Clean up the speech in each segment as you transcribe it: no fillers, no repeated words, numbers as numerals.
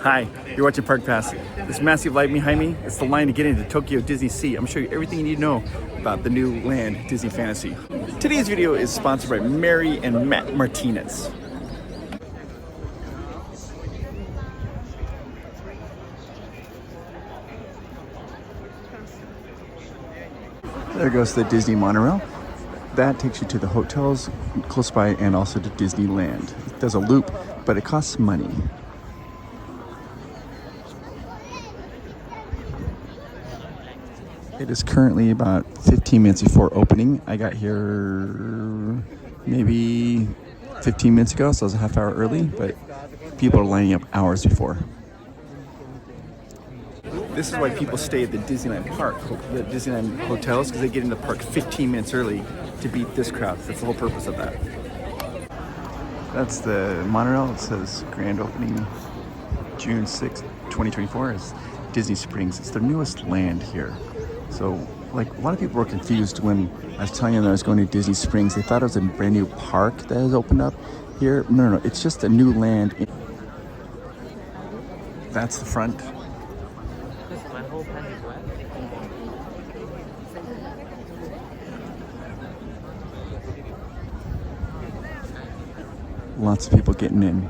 Hi, you're watching Park Pass. This massive light behind me, it's the line to get into Tokyo DisneySea. I'm gonna show you everything you need to know about the new land, Disney Fantasy. Today's video is sponsored by Mary and Matt Martinez. There goes the Disney monorail. That takes you to the hotels close by and also to Disneyland. It does a loop, but it costs money. It is currently about 15 minutes before opening. I got here maybe 15 minutes ago, so I was a half hour early, but people are lining up hours before. This is why people stay at the Disneyland Park, the Disneyland hotels, because they get in the park 15 minutes early to beat this crowd. That's the whole purpose of that. That's the monorail. It says grand opening June 6th, 2024 is Disney Springs. It's their newest land here. So, like, a lot of people were confused when I was telling them that I was going to Disney Springs. They thought it was a brand new park that has opened up here. No, it's just a new land. That's the front. Lots of people getting in.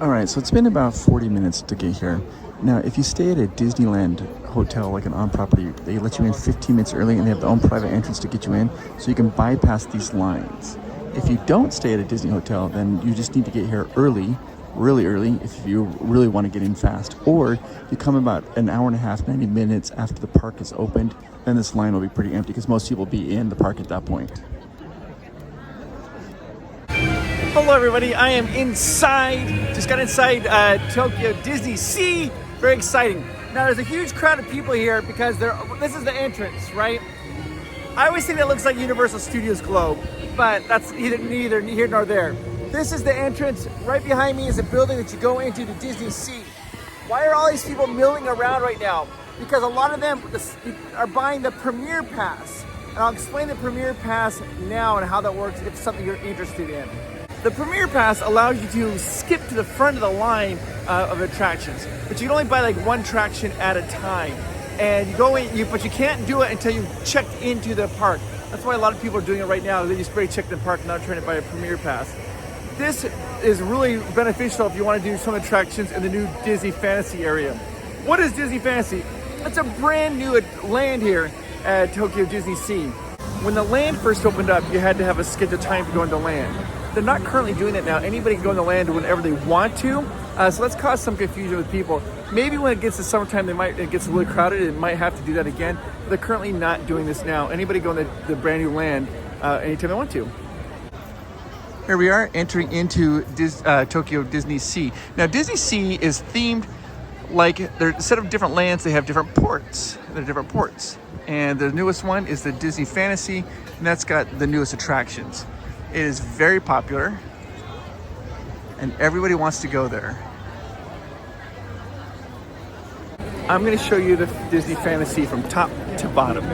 All right, so it's been about 40 minutes to get here. Now, if you stay at a Disneyland hotel, like an on-property, they let you in 15 minutes early and they have their own private entrance to get you in, so you can bypass these lines. If you don't stay at a Disney hotel, then you just need to get here early, really early, if you really want to get in fast. Or you come about an hour and a half, 90 minutes after the park is opened, then this line will be pretty empty because most people will be in the park at that point. Hello everybody, I am inside, just got inside Tokyo DisneySea. Very exciting. Now there's a huge crowd of people here because this is the entrance, right? I always think that looks like Universal Studios Globe, but that's neither here nor there. This is the entrance. Right behind me is a building that you go into the DisneySea. Why are all these people milling around right now? Because a lot of them are buying the Premier Pass. And I'll explain the Premier Pass now and how that works if it's something you're interested in. The Premier Pass allows you to skip to the front of the line of attractions, but you can only buy like one attraction at a time. And you go in, but you can't do it until you've checked into the park. That's why a lot of people are doing it right now. They just already checked in the park, not trying to buy a Premier Pass. This is really beneficial if you want to do some attractions in the new Disney Fantasy area. What is Disney Fantasy? It's a brand new land here at Tokyo DisneySea. When the land first opened up, you had to have a scheduled time to go into land. They're not currently doing that now. Anybody can go in the land whenever they want to. So let's cause some confusion with people. Maybe when it gets to summertime, it gets a little crowded. It might have to do that again. But they're currently not doing this now. Anybody go in the brand new land anytime they want to. Here we are entering into Tokyo DisneySea. Now DisneySea is themed like instead of different lands, they have different ports. They're different ports. And the newest one is the Disney Fantasy, and that's got the newest attractions. It is very popular, and everybody wants to go there. I'm going to show you the Disney Fantasy from top to bottom.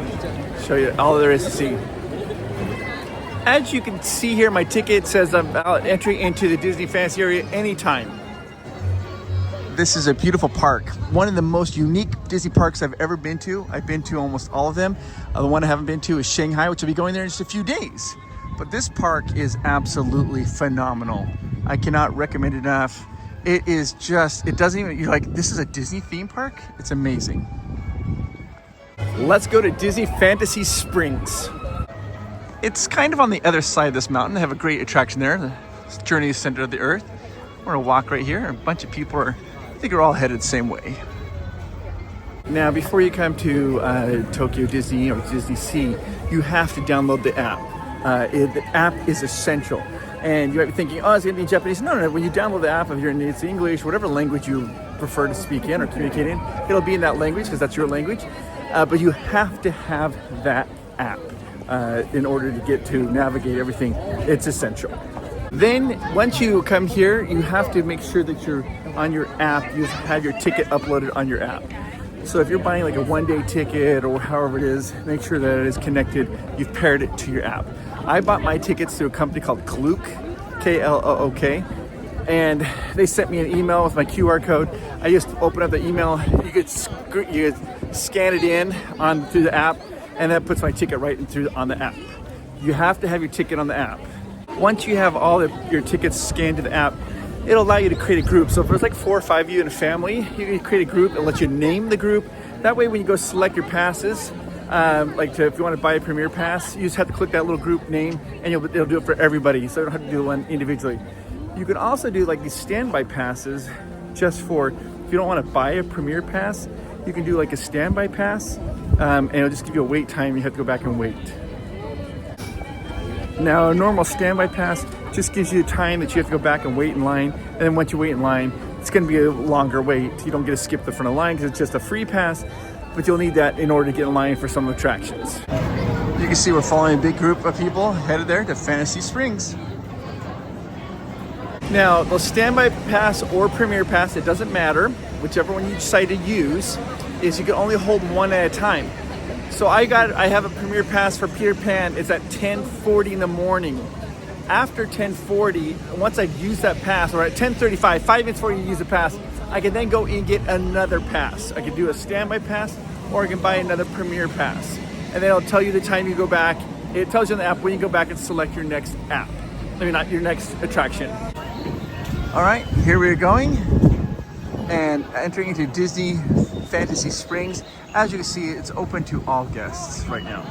Show you all there is to see. As you can see here, my ticket says I'm entering into the Disney Fantasy area anytime. This is a beautiful park. One of the most unique Disney parks I've ever been to. I've been to almost all of them. The one I haven't been to is Shanghai, which I'll be going there in just a few days. But this park is absolutely phenomenal. I cannot recommend it enough. It is just, it doesn't even, you're like, this is a Disney theme park? It's amazing. Let's go to Disney Fantasy Springs. It's kind of on the other side of this mountain. They have a great attraction there. The Journey to the Center of the Earth. We're gonna walk right here. A bunch of people are, I think, are all headed the same way. Now, before you come to Tokyo Disney or DisneySea, you have to download the app. The app is essential. And you might be thinking, oh, it's going to be in Japanese. No. When you download the app, if you're in it's English, whatever language you prefer to speak in or communicate in, it'll be in that language because that's your language. But you have to have that app in order to get to navigate everything. It's essential. Then once you come here, you have to make sure that you're on your app, you have your ticket uploaded on your app. So if you're buying like a one-day ticket or however it is, make sure that it is connected. You've paired it to your app. I bought my tickets through a company called Klook, K-L-O-O-K. and they sent me an email with my QR code. I just open up the email. You could scan it in through the app, and that puts my ticket right through on the app. You have to have your ticket on the app. Once you have all your tickets scanned to the app, it'll allow you to create a group. So if there's like 4 or 5 of you in a family, you can create a group and let you name the group. That way when you go select your passes, if you want to buy a Premier Pass, you just have to click that little group name and it'll do it for everybody. So you don't have to do one individually. You can also do like these standby passes just for, if you don't want to buy a Premier Pass, you can do like a standby pass, and it'll just give you a wait time. You have to go back and wait. Now a normal standby pass just gives you time that you have to go back and wait in line. And then once you wait in line, it's going to be a longer wait. You don't get to skip the front of the line because it's just a free pass, but you'll need that in order to get in line for some attractions. You can see we're following a big group of people headed there to Fantasy Springs. Now, the standby pass or Premier Pass, it doesn't matter. Whichever one you decide to use, is you can only hold one at a time. So I have a Premier Pass for Peter Pan. It's at 10:40 in the morning. After 10:40, once I've used that pass, or at 10:35, 5 minutes before you use the pass, I can then go and get another pass. I can do a standby pass, or I can buy another Premier Pass. And then it'll tell you the time you go back. It tells you on the app when you go back and select your next app. I mean, not your next attraction. All right, here we're going and entering into Disney Fantasy Springs. As you can see, it's open to all guests right now.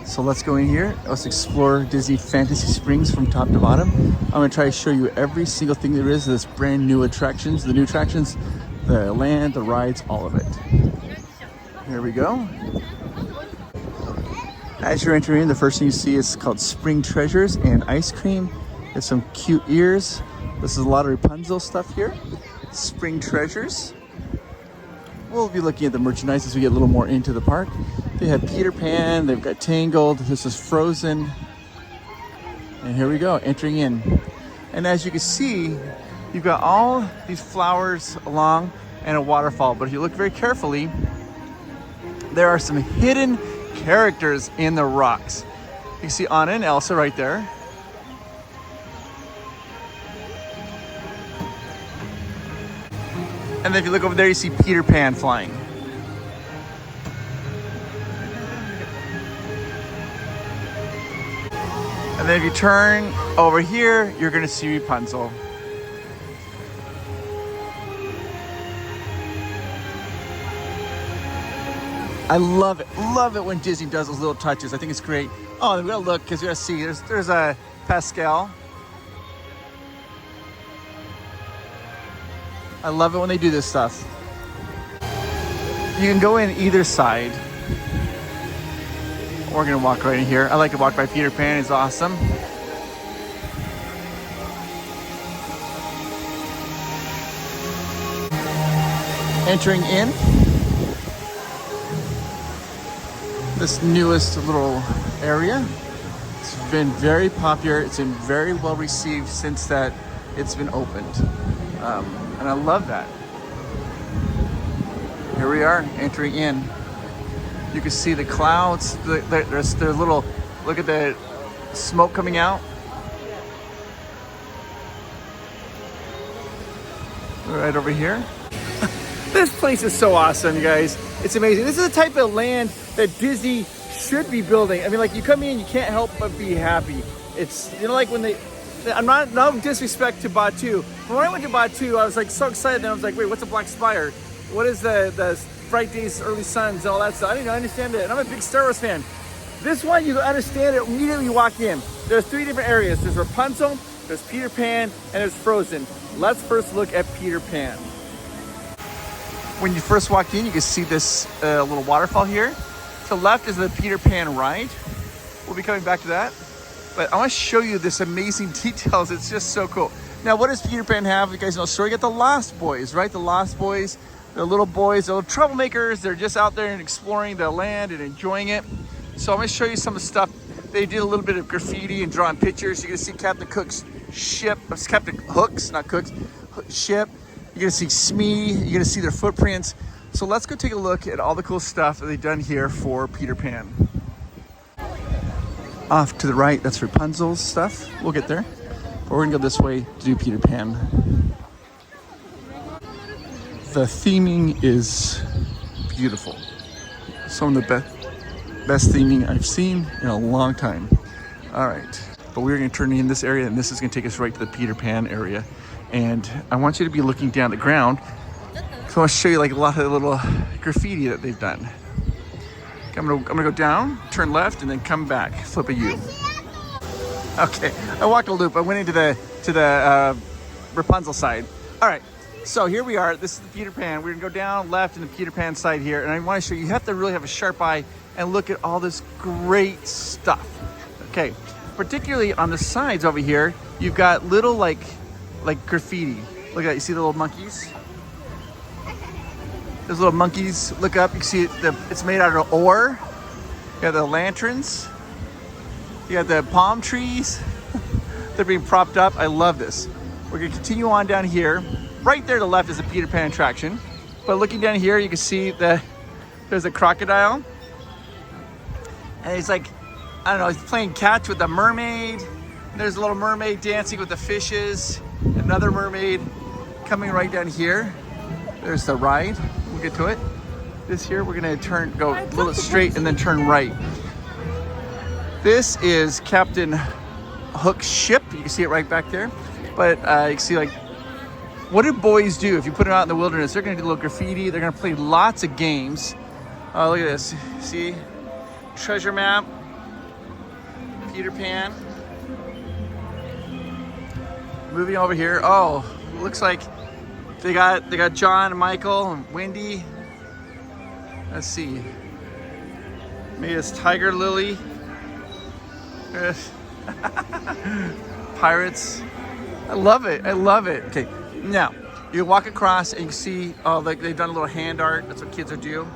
So let's go in here. Let's explore Disney Fantasy Springs from top to bottom. I'm gonna try to show you every single thing there is, this brand new attractions, the new attractions, the land, the rides, all of it. Here we go. As you're entering, the first thing you see is called Spring Treasures and Ice Cream. There's some cute ears. This is a lot of Rapunzel stuff here. Spring Treasures. We'll be looking at the merchandise as we get a little more into the park. They have Peter Pan, they've got Tangled, this is Frozen. And here we go, entering in. And as you can see, you've got all these flowers along and a waterfall. But if you look very carefully, there are some hidden characters in the rocks. You can see Anna and Elsa right there. And then if you look over there, you see Peter Pan flying. And then if you turn over here, you're gonna see Rapunzel. I love it when Disney does those little touches. I think it's great. Oh, we gotta look, because we gotta see, there's a Pascal. I love it when they do this stuff. You can go in either side. We're gonna walk right in here. I like to walk by Peter Pan, it's awesome. Entering in this newest little area. It's been very popular. It's been very well received since that it's been opened. And I love that. Here we are entering in. You can see the clouds. There's little, look at the smoke coming out. Right over here. This place is so awesome, you guys. It's amazing. This is the type of land that Disney should be building. I mean, like, you come in, you can't help but be happy. It's, you know, like when they, I'm not, no disrespect to Batuu, but when I went to Batuu, I was like so excited. Then I was like, wait, what's a Black Spire? What is the Bright Days, Early Suns, and all that stuff? I didn't understand it. And I'm a big Star Wars fan. This one, you understand it immediately you walk in. There's 3 different areas. There's Rapunzel, there's Peter Pan, and there's Frozen. Let's first look at Peter Pan. When you first walk in, you can see this little waterfall here. To the left is the Peter Pan ride. We'll be coming back to that. But I want to show you this amazing details. It's just so cool. Now, what does Peter Pan have? You guys know the story. You got the Lost Boys, right? The Lost Boys, they're little boys, they're little troublemakers. They're just out there and exploring the land and enjoying it. So I'm going to show you some of the stuff. They did a little bit of graffiti and drawing pictures. You're going to see Captain Cook's ship. It's Captain Hook's, not Cook's, ship. You're going to see Smee. You're going to see their footprints. So let's go take a look at all the cool stuff that they've done here for Peter Pan. Off to the right, that's Rapunzel's stuff. We'll get there. But we're gonna go this way to do Peter Pan. The theming is beautiful. Some of the best theming I've seen in a long time. All right, but we're gonna turn in this area, and this is gonna take us right to the Peter Pan area. And I want you to be looking down the ground. So I want to show you like a lot of the little graffiti that they've done. Okay, I'm gonna go down, turn left, and then come back, flip a U. Okay, I walked a loop. I went into the Rapunzel side. All right, so here we are. This is the Peter Pan. We're gonna go down left in the Peter Pan side here, and I want to show you. You have to really have a sharp eye and look at all this great stuff. Okay, particularly on the sides over here, you've got little like graffiti. Look at that. You see the little monkeys? Those little monkeys. Look up. You can see it's made out of ore. You got the lanterns. You got the palm trees. They're being propped up. I love this. We're gonna continue on down here. Right there to the left is a Peter Pan attraction. But looking down here, you can see that there's a crocodile. And he's like, I don't know, he's playing catch with a mermaid. And there's a little mermaid dancing with the fishes. Another mermaid coming right down here. There's the ride. We'll get to it. This here, we're gonna go a little straight and then turn right. This is Captain Hook's ship. You can see it right back there. But you can see like, what do boys do if you put them out in the wilderness? They're gonna do a little graffiti. They're gonna play lots of games. Look at this. See, treasure map, Peter Pan. Moving over here. Oh, looks like they got John and Michael and Wendy. Let's see. Maybe it's Tiger Lily. Pirates. I love it. I love it. Okay, now you walk across and you see, oh, like they've done a little hand art. That's what kids would do.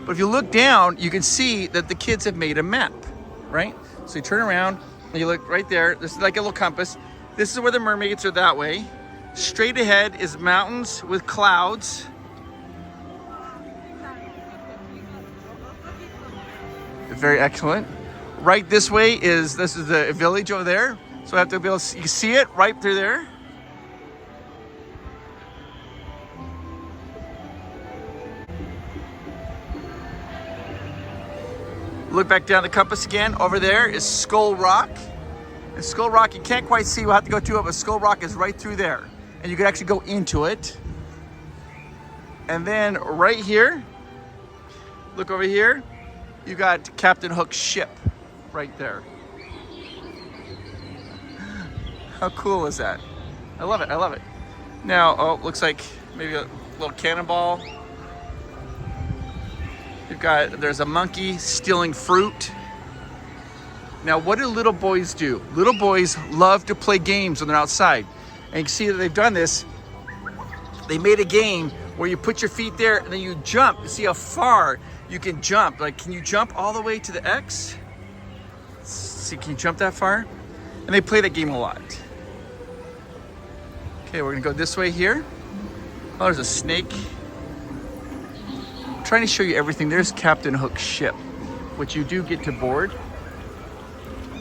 But if you look down, you can see that the kids have made a map, right? So you turn around and you look right there. This is like a little compass. This is where the mermaids are that way. Straight ahead is mountains with clouds. Very excellent. Right this way is the village over there. So I have to be able to you see it right through there. Look back down the compass again. Over there is Skull Rock. And Skull Rock, you can't quite see. We'll have to go to it, but Skull Rock is right through there. And you can actually go into it. And then right here, look over here, you got Captain Hook's ship right there. How cool is that? I love it, I love it. Now, oh, looks like maybe a little cannonball. There's a monkey stealing fruit. Now, what do little boys do? Little boys love to play games when they're outside. And you can see that they've done this. They made a game where you put your feet there and then you jump. See how far you can jump. Like, can you jump all the way to the X? See, can you jump that far? And they play that game a lot. Okay, we're gonna go this way here. Oh, there's a snake. I'm trying to show you everything. There's Captain Hook's ship, which you do get to board.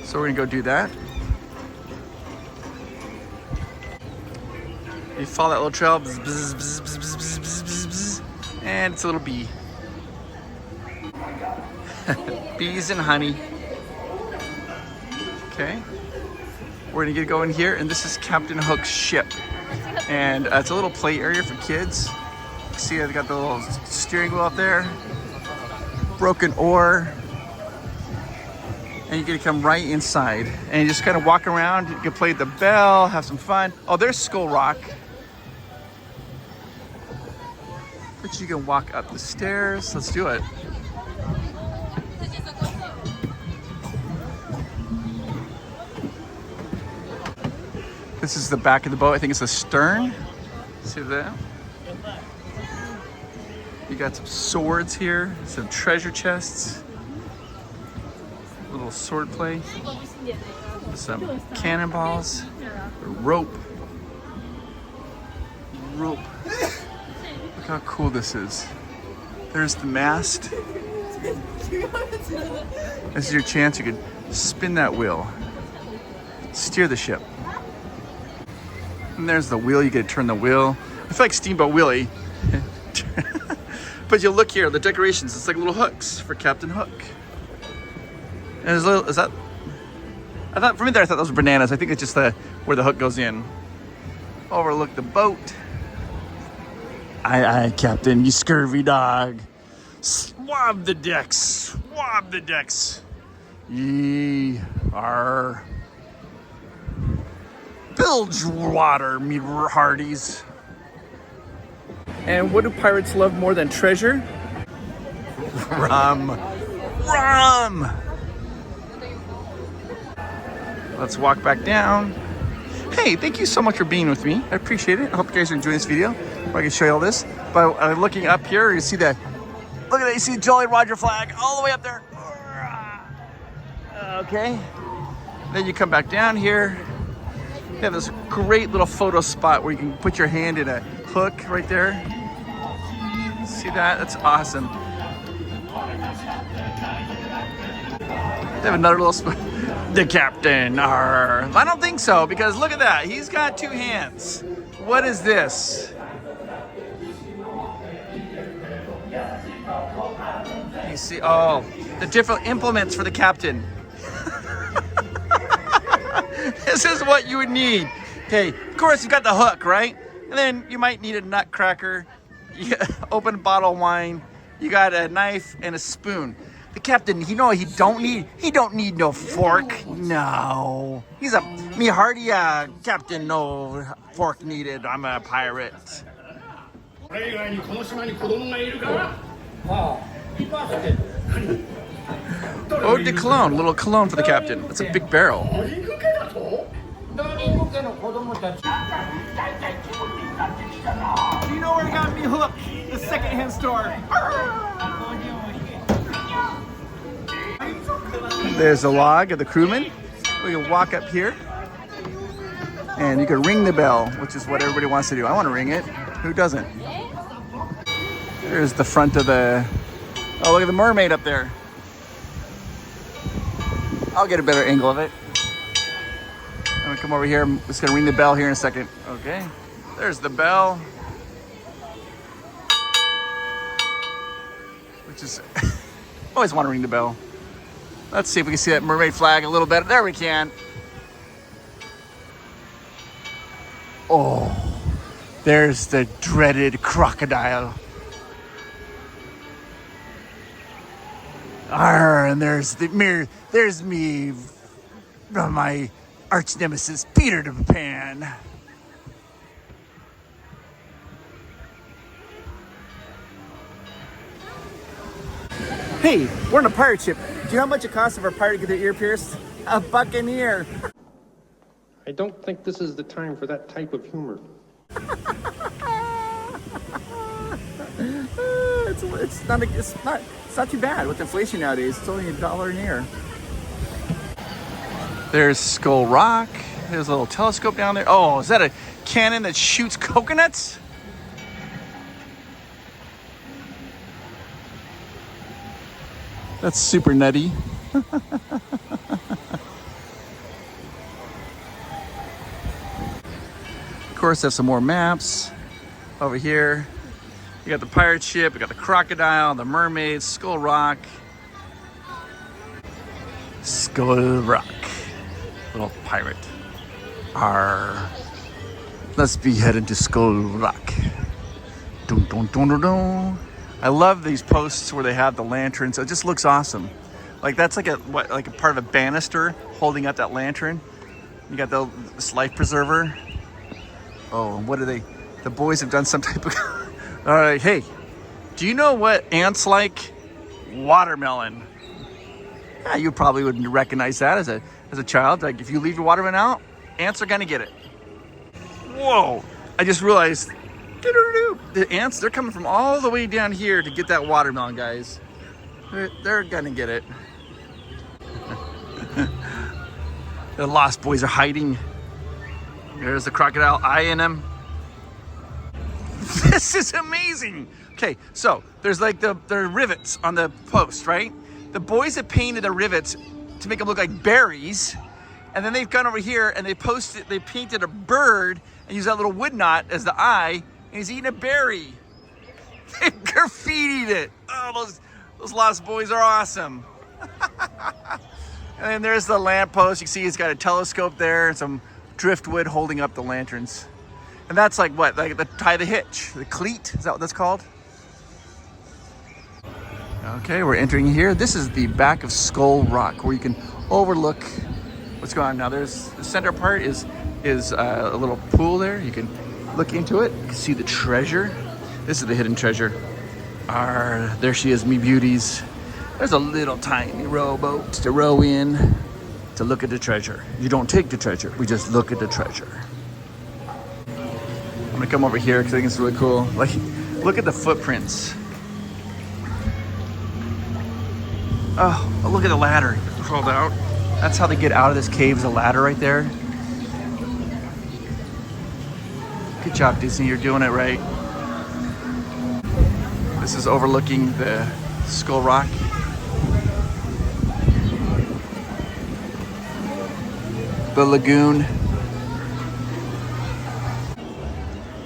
So we're gonna go do that. You follow that little trail, bzz, bzz, bzz, bzz, bzz, bzz, bzz, bzz, and it's a little bee. Bees and honey. Okay, we're gonna get going here, and this is Captain Hook's ship. And it's a little play area for kids. You see, they've got the little steering wheel up there, broken oar. And you get to come right inside and you just kind of walk around. You can play the bell, have some fun. Oh, there's Skull Rock. But you can walk up the stairs. Let's do it. This is the back of the boat. I think it's the stern. See that? You got some swords here, some treasure chests. Little sword play, some cannonballs, rope. Look how cool this is. There's the mast. This is your chance. You could spin that wheel. steer the ship. And there's the wheel. You get to turn the wheel. I feel like Steamboat Willie. But you look here, the decorations. It's like little hooks for Captain Hook. And there's little. Is that? I thought for me there. I thought those were bananas. I think it's just where the hook goes in. Overlook the boat. Aye, Captain, you scurvy dog. Swab the decks. Swab the decks. Ye are bilge water, me hearties. And what do pirates love more than treasure? Rum. Rum! Let's walk back down. Hey, thank you so much for being with me. I appreciate it. I hope you guys are enjoying this video. I can show you all this. But looking up here, you see that. Look at that. You see the Jolly Roger flag all the way up there. Okay. Then you come back down here. You have this great little photo spot where you can put your hand in a hook right there. See that? That's awesome. They have another little spot. The captain. Arr. I don't think so, because look at that. He's got two hands. What is this? You see, oh, the different implements for the captain. This is what you would need. Okay, of course you got the hook, right? And then you might need a nutcracker, open a bottle of wine, you got a knife and a spoon. The captain, he don't need no fork. No. He's a me hearty captain, no fork needed. I'm a pirate. Eau de cologne, little cologne for the captain. That's a big barrel. Do you know where he got me hooked? The secondhand store. There's the log of the crewman. We can walk up here and you can ring the bell, which is what everybody wants to do. I want to ring it. Who doesn't? There's the front of the... Oh, look at the mermaid up there. I'll get a better angle of it. I'm gonna come over here. I'm just gonna ring the bell here in a second. Okay. There's the bell. Which is... always want to ring the bell. Let's see if we can see that mermaid flag a little better. There we can. Oh, there's the dreaded crocodile. Arr, and there's me, my arch nemesis, Peter the Pan. Hey, we're on a pirate ship. Do you know how much it costs for a pirate to get their ear pierced? A buccaneer. I don't think this is the time for that type of humor. It's not too bad with inflation nowadays. It's only $1 an ear. There's Skull Rock. There's a little telescope down there. Oh, is that a cannon that shoots coconuts? That's super nutty. Of course, there's some more maps over here. You got the pirate ship, you got the crocodile, the mermaid, Skull Rock. Skull Rock. Little pirate. Arr. Let's be heading to Skull Rock. Dun, dun, dun, dun, dun. I love these posts where they have the lanterns. It just looks awesome. Like that's like a part of a banister holding up that lantern. You got this life preserver. Oh, and what are they? The boys have done some type of... All right, hey, do you know what ants like? Watermelon. Yeah, you probably wouldn't recognize that as a child. Like if you leave your watermelon out, ants are gonna get it. Whoa, I just realized, the ants, they're coming from all the way down here to get that watermelon, guys. They're gonna get it. The Lost Boys are hiding. There's the crocodile eyeing them. This is amazing. Okay, so there's like the rivets on the post, right? The boys have painted the rivets to make them look like berries. And then they've gone over here and they painted a bird and used that little wood knot as the eye, and he's eating a berry. They graffitied it. Oh, those Lost Boys are awesome. And then there's the lamppost. You can see he's got a telescope there and some driftwood holding up the lanterns. And that's like what? Like the tie the hitch, the cleat, is that what that's called? Okay, we're entering here. This is the back of Skull Rock where you can overlook what's going on. Now there's the center part is a little pool there. You can look into it. You can see the treasure. This is the hidden treasure. There she is, me beauties. There's a little tiny rowboat to row in to look at the treasure. You don't take the treasure, we just look at the treasure. I'm gonna come over here because I think it's really cool. Like, look at the footprints. Oh, look at the ladder crawled out. That's how they get out of this cave, is a ladder right there. Good job, Disney, you're doing it right. This is overlooking the Skull Rock. The lagoon.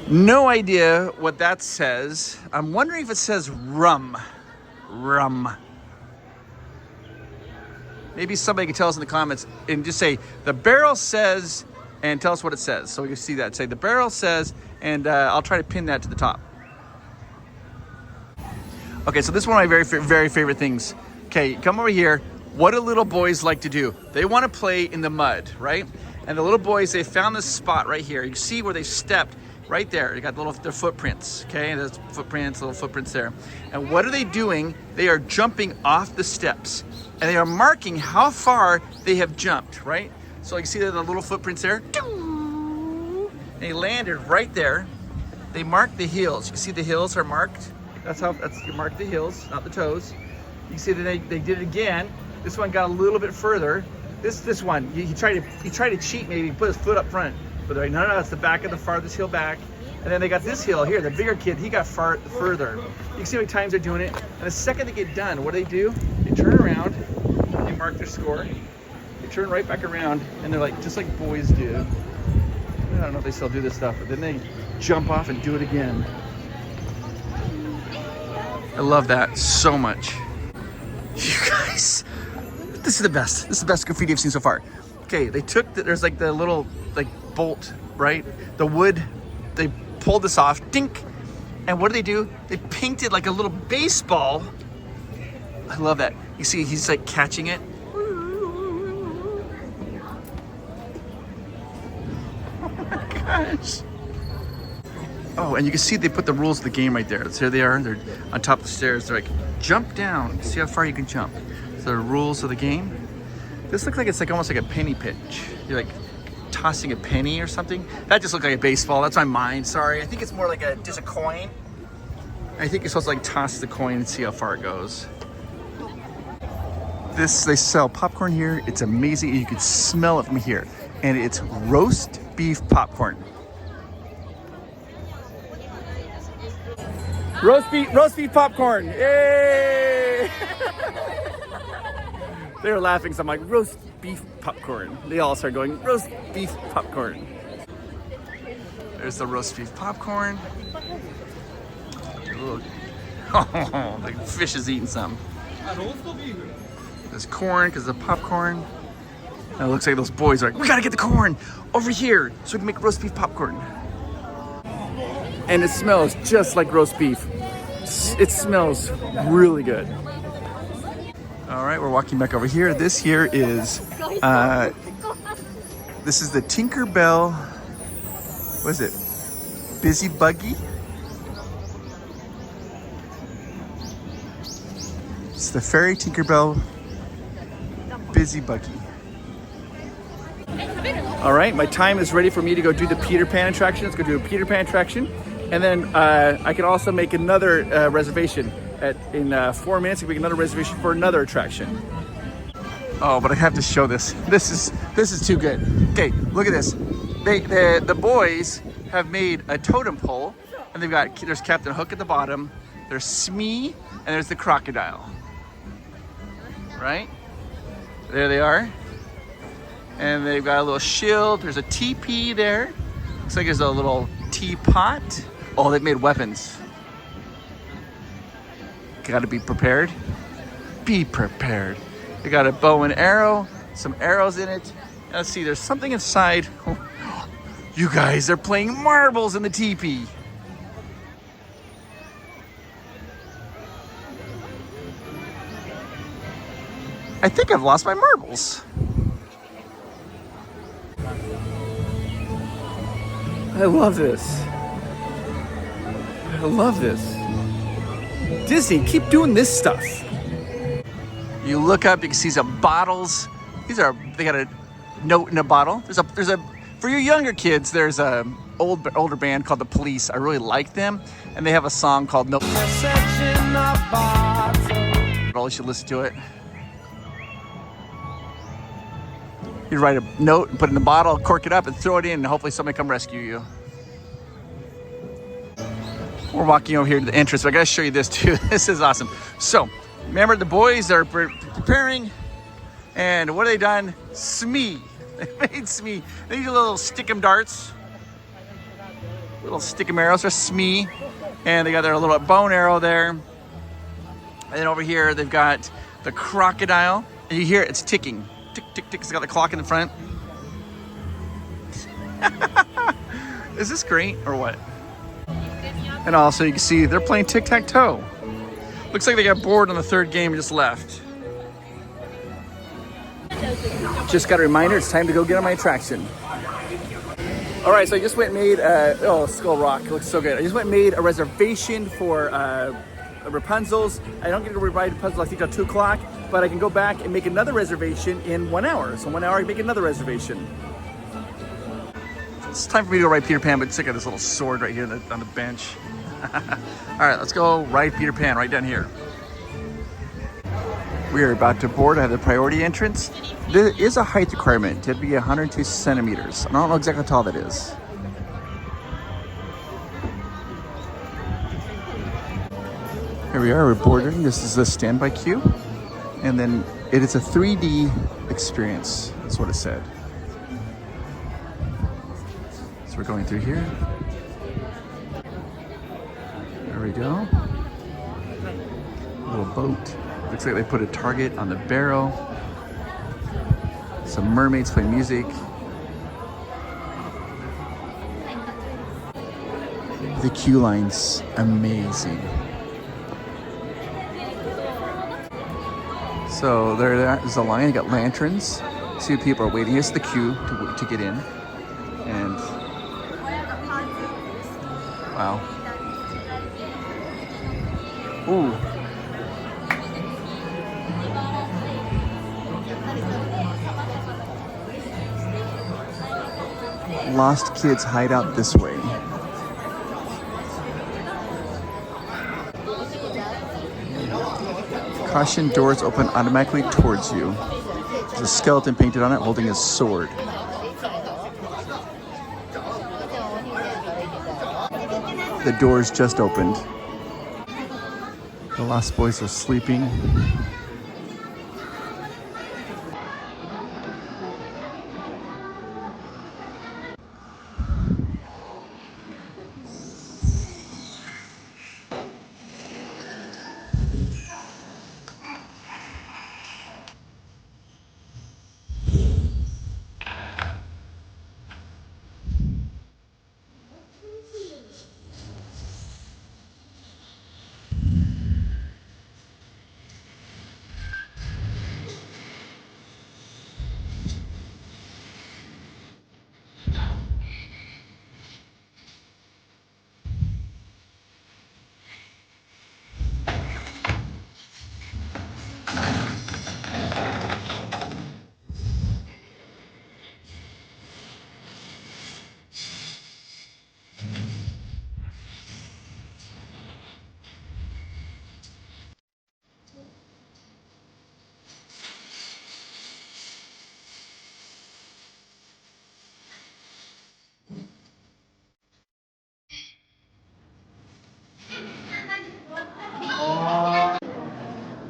No idea what that says. I'm wondering if it says rum. Rum. Maybe somebody can tell us in the comments and just say, the barrel says, and tell us what it says. So we can see that. Say, the barrel says, and I'll try to pin that to the top. Okay, so this is one of my very favorite things. Okay, come over here. What do little boys like to do? They want to play in the mud, right? And the little boys, they found this spot right here. You see where they stepped right there. You got their footprints, okay? There's footprints, little footprints there. And what are they doing? They are jumping off the steps. And they are marking how far they have jumped, right? So you can see the little footprints there. They landed right there. They marked the heels. You can see the heels are marked. You mark the heels, not the toes. You can see that they did it again. This one got a little bit further. This one, he tried to cheat maybe, put his foot up front. But they're like, no, it's the back of the farthest heel back. And then they got this heel here, the bigger kid, he got further. You can see how many times they're doing it. And the second they get done, what do? They turn around, they mark their score. They turn right back around, and they're like, just like boys do. I don't know if they still do this stuff, but then they jump off and do it again. I love that so much. You guys, this is the best. This is the best graffiti I've seen so far. Okay, they took, there's like the little like bolt, right? The wood, they pulled this off, dink. And what do? They painted like a little baseball. I love that. You see, he's like catching it. Oh my gosh. Oh, and you can see they put the rules of the game right there. So here they are, they're on top of the stairs. They're like, jump down, see how far you can jump. So the rules of the game. This looks like it's like almost like a penny pitch. You're like tossing a penny or something. That just looked like a baseball, that's my mind, sorry. I think it's more like just a coin. I think you're supposed to like toss the coin and see how far it goes. They sell popcorn here. It's amazing, you can smell it from here. And it's roast beef popcorn. Roast beef popcorn, yay! They were laughing, so I'm like, roast beef popcorn. They all start going, roast beef popcorn. There's the roast beef popcorn. Oh, the fish is eating some. There's corn, because of the popcorn. And it looks like those boys are like, we gotta get the corn over here so we can make roast beef popcorn. And it smells just like roast beef. It smells really good. All right, we're walking back over here. This here is, this is the Tinkerbell, what is it? Busy Buggy? It's the Fairy Tinkerbell Busy Buggy. All right, my time is ready for me to go do the Peter Pan attraction. Let's go do a Peter Pan attraction. And then I can also make another reservation. In 4 minutes, I can make another reservation for another attraction. Oh, but I have to show this. This is too good. Okay, look at this. The boys have made a totem pole, and there's Captain Hook at the bottom, there's Smee, and there's the crocodile. Right? There they are. And they've got a little shield. There's a teepee there. Looks like there's a little teapot. Oh, they've made weapons. Gotta be prepared. Be prepared. They got a bow and arrow, some arrows in it. Let's see, there's something inside. You guys are playing marbles in the teepee. I think I've lost my marbles. I love this. I love this. Disney, keep doing this stuff. You look up, you can see some bottles. They got a note in a bottle. There's a for you younger kids, there's a older band called The Police. I really like them. And they have a song called No. You should listen to it. You write a note and put it in the bottle, cork it up, and throw it in, and hopefully somebody come rescue you. We're walking over here to the entrance, but I gotta show you this too. This is awesome. So, remember the boys are preparing, and what have they done? Smee. They made Smee. They use little stick-em darts, little stick-em arrows. They're Smee, and they got their little bow and arrow there. And then over here they've got the crocodile, and you hear it, it's ticking. Tick, tick, tick. It's got the clock in the front. Is this great or what? And also you can see they're playing tic-tac-toe. Looks like they got bored on the third game and just left. Just got a reminder, it's time to go get on my attraction. All right, so I just went and made, Skull Rock, it looks so good. I just went and made a reservation for Rapunzel's. I don't get to ride Rapunzel, I think, till 2 o'clock, but I can go back and make another reservation in 1 hour. So 1 hour, I can make another reservation. It's time for me to go ride Peter Pan, but check out this little sword right here on the bench. All right, let's go ride Peter Pan right down here. We are about to board. I have the priority entrance. There is a height requirement. It'd be 102 centimeters. I don't know exactly how tall that is. Here we are, we're boarding. This is a standby queue. And then it is a 3D experience. That's what it said. So we're going through here. There we go. Little boat. Looks like they put a target on the barrel. Some mermaids play music. The queue line's amazing. So there's a line, you got lanterns. See, people are waiting. Here's the queue to get in. And wow. Ooh. Lost Kids Hideout this way. Caution, doors open automatically towards you. There's a skeleton painted on it holding a sword. The doors just opened. The Lost Boys are sleeping.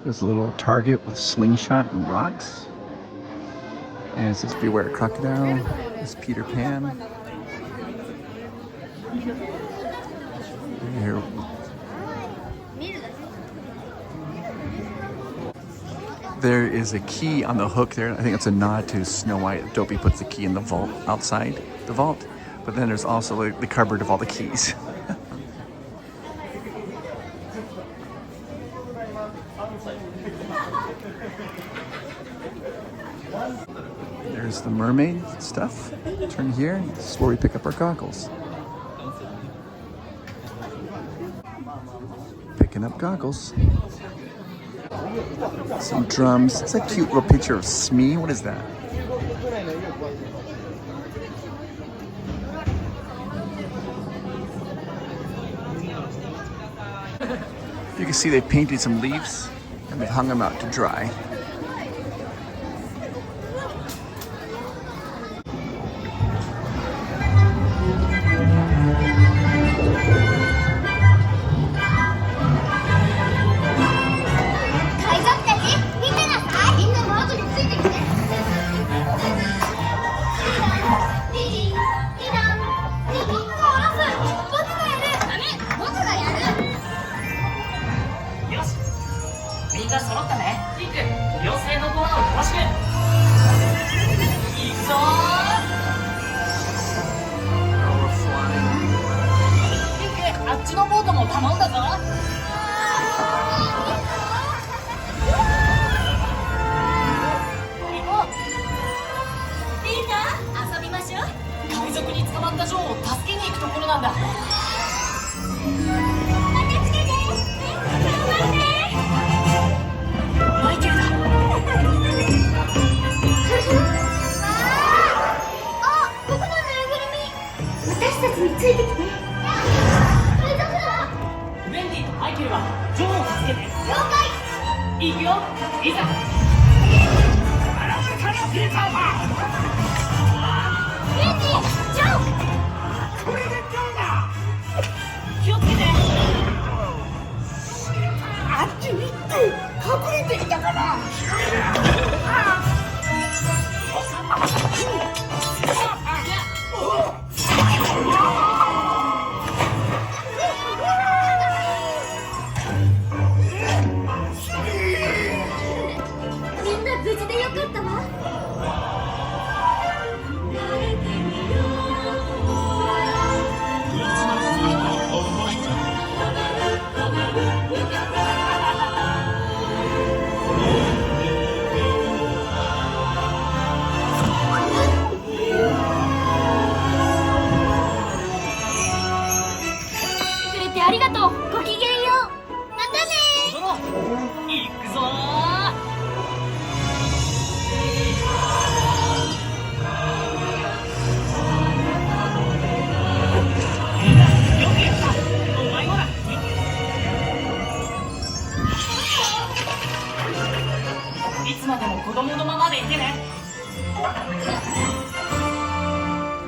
There's a little target with slingshot and rocks. And it says beware crocodile. This is Peter Pan. Here. There is a key on the hook there. I think it's a nod to Snow White. Dopey puts the key in the vault outside the vault. But then there's also the cupboard of all the keys. There's the mermaid stuff. Turn here. This is where we pick up our goggles. Picking up goggles. Some drums. It's a cute little picture of Smee. What is that? You can see they painted some leaves and they hung them out to dry.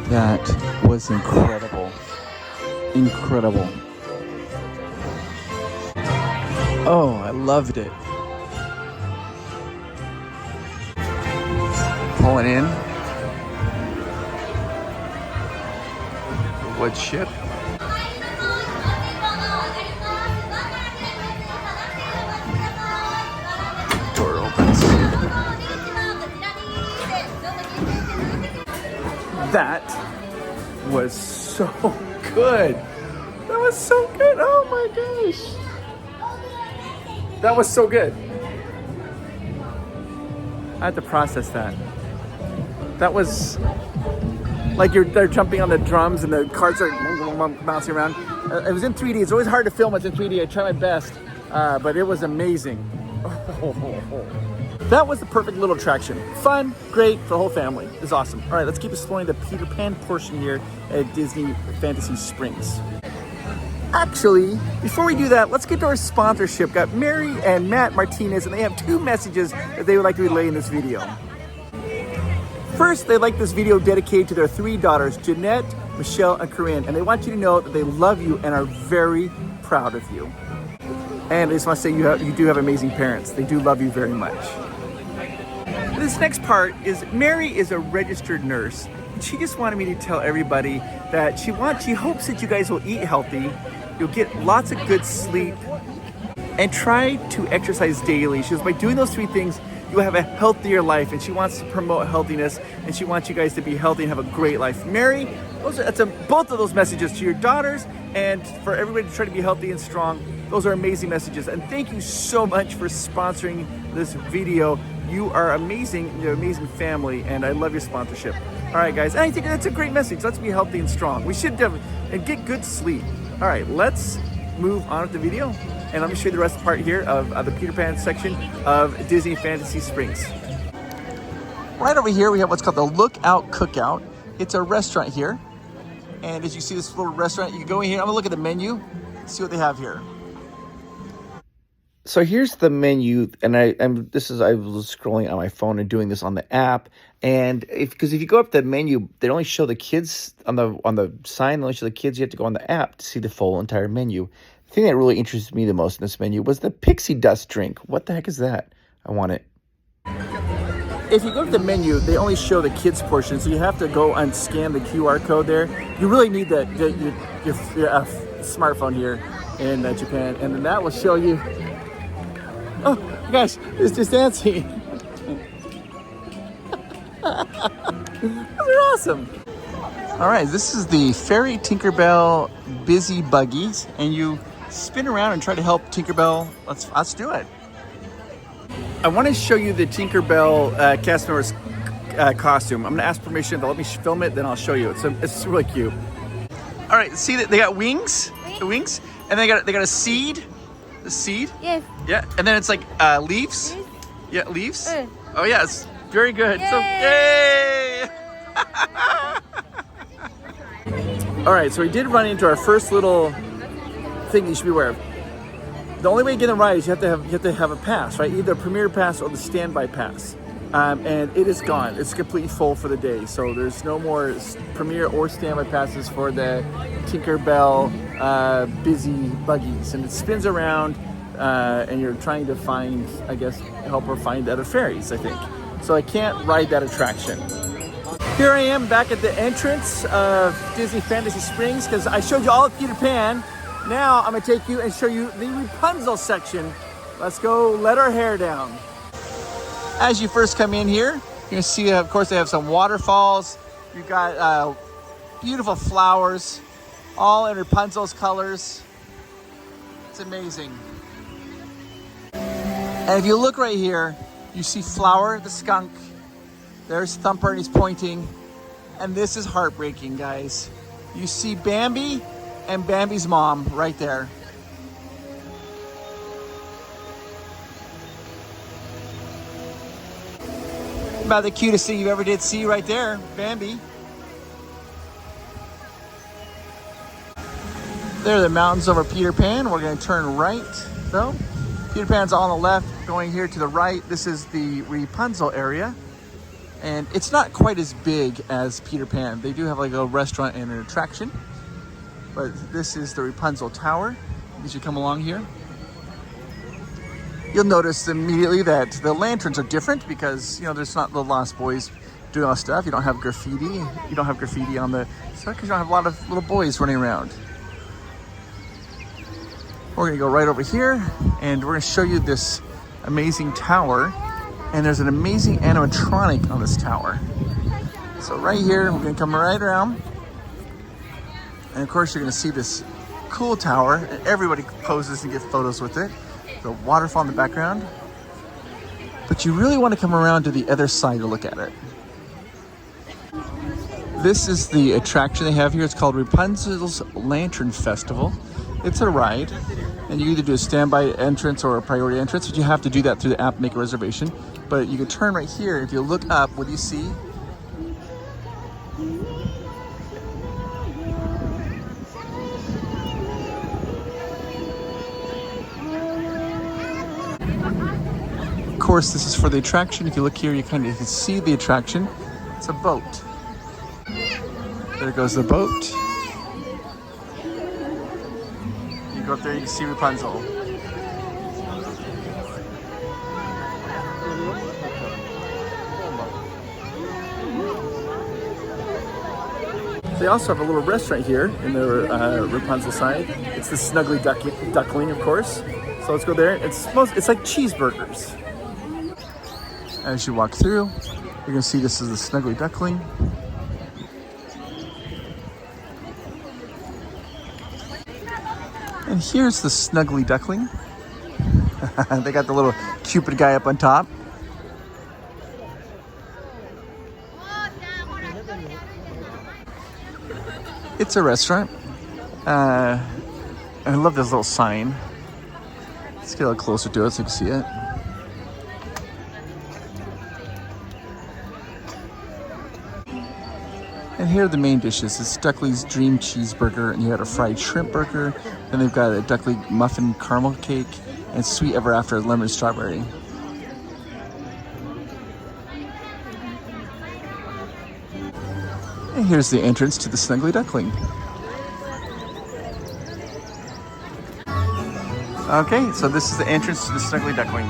That was incredible. Incredible. Oh, I loved it. Pulling in. The wood ship. Door opens. That was so good. That was so good. Oh my gosh. That was so good. I had to process that. That was like they're jumping on the drums and the carts are bouncing around. It was in 3D. It's always hard to film. It's in 3D. I try my best, but it was amazing. That was the perfect little attraction. Fun, great for the whole family. It was awesome. All right, let's keep exploring the Peter Pan portion here at Disney Fantasy Springs. Actually, before we do that, let's get to our sponsorship. Got Mary and Matt Martinez, and they have 2 messages that they would like to relay in this video. First, they'd like this video dedicated to their 3 daughters, Jeanette, Michelle, and Corinne, and they want you to know that they love you and are very proud of you. And I just want to say you do have amazing parents. They do love you very much. this next part is Mary is a registered nurse. And she just wanted me to tell everybody that she hopes that you guys will eat healthy, you'll get lots of good sleep, and try to exercise daily. She says by doing those 3 things, you'll have a healthier life, and she wants to promote healthiness, and she wants you guys to be healthy and have a great life. Mary, that's both of those messages to your daughters and for everybody to try to be healthy and strong. Those are amazing messages, and thank you so much for sponsoring this video. You are amazing, you're an amazing family, and I love your sponsorship. All right, guys, and I think that's a great message. Let's be healthy and strong. We should and get good sleep. All right, let's move on with the video, and let me show you the rest of the part here of the Peter Pan section of Disney Fantasy Springs. Right over here, we have what's called the Lookout Cookout. It's a restaurant here, and as you see this little restaurant, you can go in here. I'm gonna look at the menu, see what they have here. So here's the menu, and I was scrolling on my phone and doing this on the app. And because if you go up the menu, they only show the kids on the sign. They only show the kids. You have to go on the app to see the full entire menu. The thing that really interested me the most in this menu was the pixie dust drink. What the heck is that? I want it. If you go to the menu, they only show the kids portion, so you have to go and scan the QR code there. You really need your smartphone here in Japan, and then that will show you. Oh gosh, it's just dancing. Those are awesome. All right, this is the Fairy Tinkerbell Busy Buggies, and you spin around and try to help Tinkerbell. Let's do it. I want to show you the Tinkerbell cast member's costume. I'm going to ask permission to let me film it, then I'll show you. It's really cute. All right, see that they got wings, the wings, and they got a seed. The seed? Yes. Yeah, and then it's like leaves. Yeah, leaves. Oh yeah, it's very good. Yay! So yay! All right, so we did run into our first little thing you should be aware of. The only way to get in the ride is you have to have a pass, right? Either a Premier Pass or the Standby Pass. And it is gone. It's completely full for the day. So there's no more Premier or Standby Passes for the Tinkerbell Busy Buggies. And it spins around and you're trying to find, I guess, help her find other fairies, I think. So I can't ride that attraction. Here I am back at the entrance of Disney Fantasy Springs because I showed you all of Peter Pan. Now I'm gonna take you and show you the Rapunzel section. Let's go let our hair down. As you first come in here, you're gonna see, of course, they have some waterfalls. You've got beautiful flowers, all in Rapunzel's colors. It's amazing. And if you look right here, you see Flower the skunk. There's Thumper and he's pointing. And this is heartbreaking, guys. You see Bambi and Bambi's mom right there. About the cutest thing you ever did see right there, Bambi. There are the mountains over Peter Pan. We're gonna turn right though. Peter Pan's on the left, going here to the right. This is the Rapunzel area. And it's not quite as big as Peter Pan. They do have like a restaurant and an attraction. But this is the Rapunzel Tower as you come along here. You'll notice immediately that the lanterns are different because, you know, there's not the Lost Boys doing all stuff. You don't have graffiti. You don't have graffiti on the side because you don't have a lot of little boys running around. We're gonna go right over here and we're gonna show you this amazing tower. And there's an amazing animatronic on this tower. So right here, we're gonna come right around. And of course, you're gonna see this cool tower and everybody poses and get photos with it. The waterfall in the background. But you really wanna come around to the other side to look at it. This is the attraction they have here. It's called Rapunzel's Lantern Festival. It's a ride. And you either do a standby entrance or a priority entrance, but you have to do that through the app, make a reservation. But you can turn right here. If you look up, what do you see? Of course, this is for the attraction. If you look here, you can see the attraction. It's a boat. There goes the boat. You go up there, you can see Rapunzel. They also have a little restaurant here in the Rapunzel side. It's the Snuggly Duckling, of course. So let's go there. It's like cheeseburgers. As you walk through, you're gonna see this is the Snuggly Duckling. And here's the Snuggly Duckling. They got the little Cupid guy up on top. It's a restaurant. I love this little sign. Let's get a little closer to it so you can see it. And here are the main dishes. It's Duckly's Dream Cheeseburger, and you got a fried shrimp burger. Then they've got a Duckly Muffin Caramel Cake, and Sweet Ever After Lemon Strawberry. And here's the entrance to the Snuggly Duckling. Okay, so this is the entrance to the Snuggly Duckling.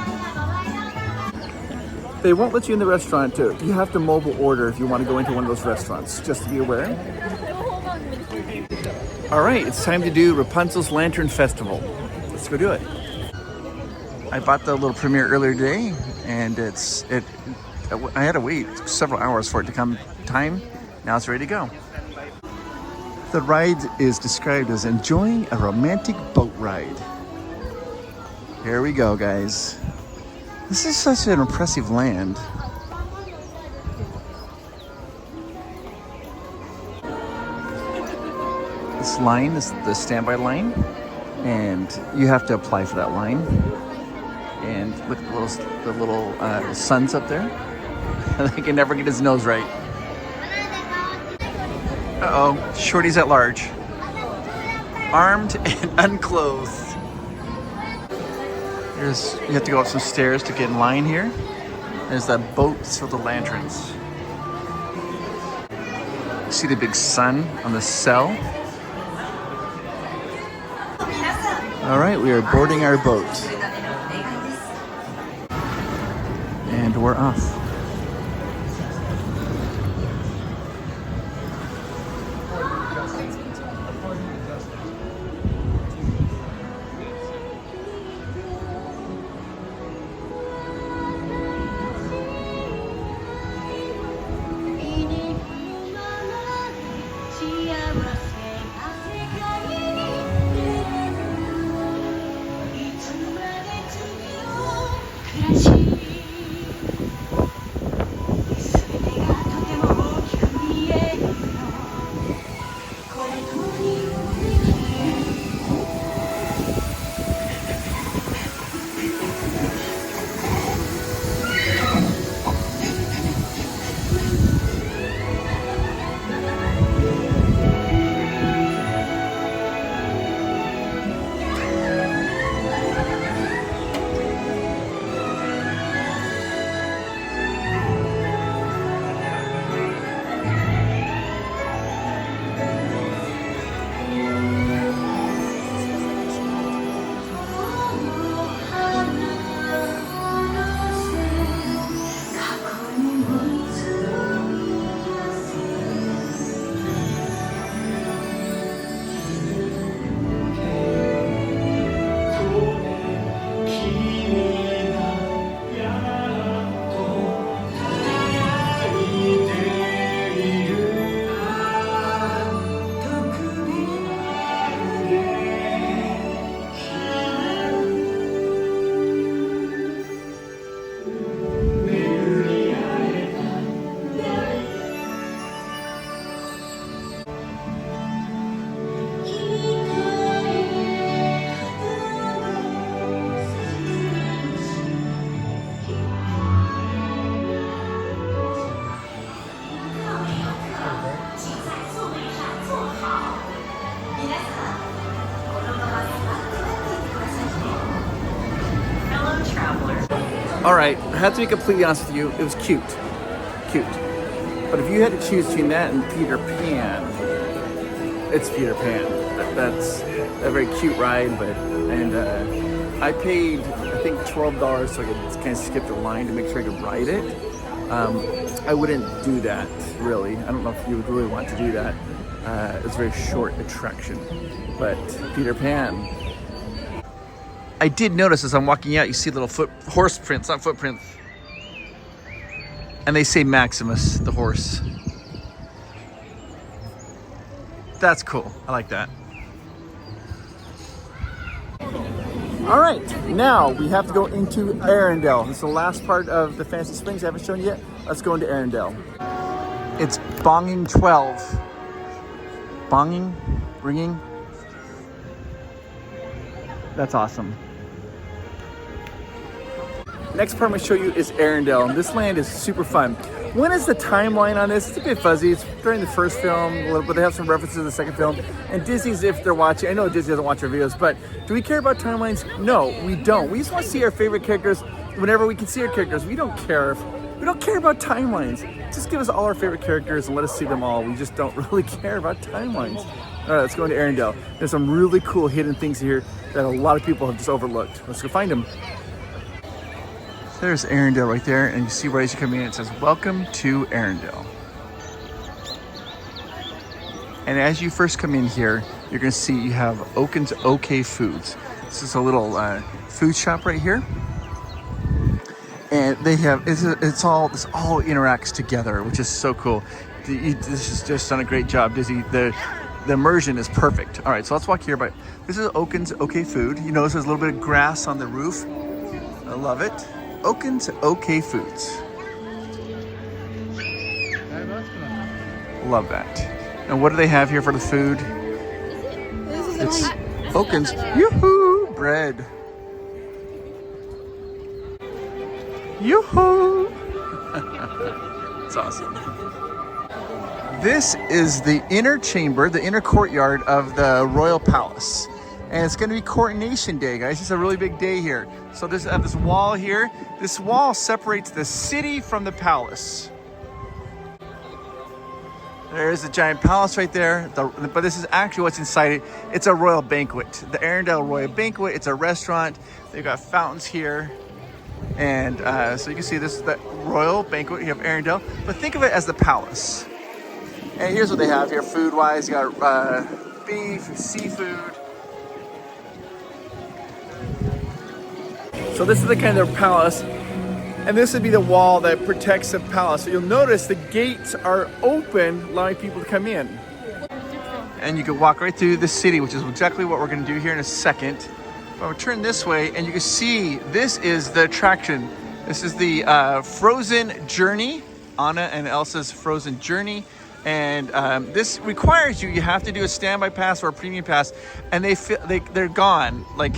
They won't let you in the restaurant too. You have to mobile order if you want to go into one of those restaurants, just to be aware. All right, it's time to do Rapunzel's Lantern Festival. Let's go do it. I bought the little premiere earlier today, and I had to wait several hours for it to come time. Now it's ready to go. The ride is described as enjoying a romantic boat ride. Here we go, guys. This is such an impressive land. This line is the standby line, and you have to apply for that line. And look at the little suns up there. He can never get his nose right. Uh-oh, Shorty's at large. Armed and unclothed. You have to go up some stairs to get in line here. There's that boat filled with lanterns. You see the big sun on the cell. All right, we are boarding our boat. And we're off. All right, I have to be completely honest with you, it was cute. But if you had to choose between that and Peter Pan, it's Peter Pan. That's a very cute ride, I paid, I think, $12 so I could kind of skip the line to make sure I could ride it. I wouldn't do that, really. I don't know if you would really want to do that. it's a very short attraction. But Peter Pan. I did notice as I'm walking out, you see little horse prints, not footprints. And they say Maximus, the horse. That's cool. I like that. All right, now we have to go into Arendelle. This is the last part of the Fancy Springs I haven't shown you yet. Let's go into Arendelle. It's bonging 12. Bonging? Ringing? That's awesome. Next part I'm going to show you is Arendelle. This land is super fun. When is the timeline on this? It's a bit fuzzy. It's during the first film, a little bit. They have some references in the second film. And Disney's, if they're watching, I know Disney doesn't watch our videos, but do we care about timelines? No, we don't. We just want to see our favorite characters whenever we can see our characters. We don't care about timelines. Just give us all our favorite characters and let us see them all. We just don't really care about timelines. All right, let's go into Arendelle. There's some really cool hidden things here that a lot of people have just overlooked. Let's go find them. There's Arendelle right there, and you see right as you come in, it says, "Welcome to Arendelle." And as you first come in here, you're gonna see you have Oaken's OK Foods. This is a little food shop right here. And they have, this all interacts together, which is so cool. This is just done a great job, Disney. The immersion is perfect. All right, so let's walk here, but this is Oaken's OK Food. You notice there's a little bit of grass on the roof. I love it. Oaken's OK Foods. Love that. And what do they have here for the food? It's Oaken's Yoo-hoo bread. Yoo-hoo! It's awesome. This is the inner chamber, the inner courtyard of the Royal Palace. And it's going to be Coronation Day, guys. It's a really big day here. So there's this wall here. This wall separates the city from the palace. There's a giant palace right there. But this is actually what's inside it. It's a royal banquet. The Arendelle Royal Banquet. It's a restaurant. They've got fountains here. And so you can see this is the royal banquet. You have Arendelle. But think of it as the palace. And here's what they have here food-wise. You got beef, seafood. So this is the kind of palace, and this would be the wall that protects the palace. So you'll notice the gates are open, allowing people to come in. And you can walk right through the city, which is exactly what we're going to do here in a second. But we'll turn this way, and you can see this is the attraction. This is the Frozen Journey, Anna and Elsa's Frozen Journey. And this requires you have to do a standby pass or a premium pass, and they're gone. Like,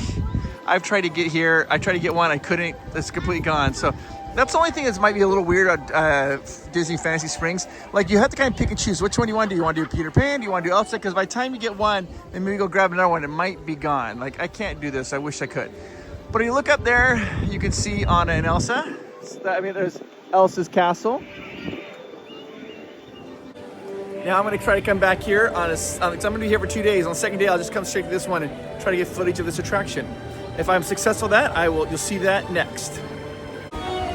I've tried to get here. I tried to get one. I couldn't. It's completely gone. So that's the only thing that might be a little weird at Disney Fantasy Springs. Like, you have to kind of pick and choose. Which one do you want to do? You want to do Peter Pan? Do you want to do Elsa? Because by the time you get one, then maybe go grab another one. It might be gone. Like, I can't do this. I wish I could. But if you look up there, you can see Anna and Elsa. There's Elsa's castle. Now I'm going to try to come back here because I'm going to be here for 2 days. On the second day, I'll just come straight to this one and try to get footage of this attraction. If I'm successful at that, you'll see that next.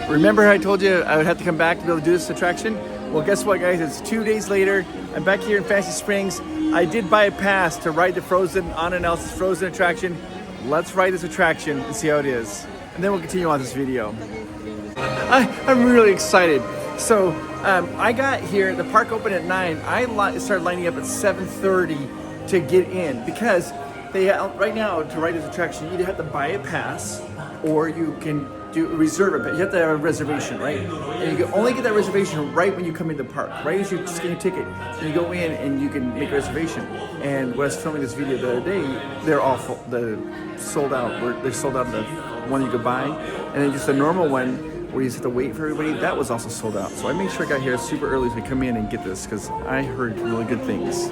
Remember how I told you I would have to come back to be able to do this attraction? Well, guess what, guys? It's 2 days later. I'm back here in Fancy Springs. I did buy a pass to ride the Anna and Elsa's Frozen attraction. Let's ride this attraction and see how it is. And then we'll continue on this video. I'm really excited. So I got here, the park opened at 9. I started lining up at 7:30 to get in because right now, to ride this attraction, you either have to buy a pass or you can reserve it. But you have to have a reservation, right? And you can only get that reservation right when you come into the park. Right as you just get your ticket, and you go in and you can make a reservation. And when I was filming this video the other day, they're all sold out. They sold out the one you could buy, and then just the normal one where you just have to wait for everybody, that was also sold out. So I made sure I got here super early to come in and get this because I heard really good things.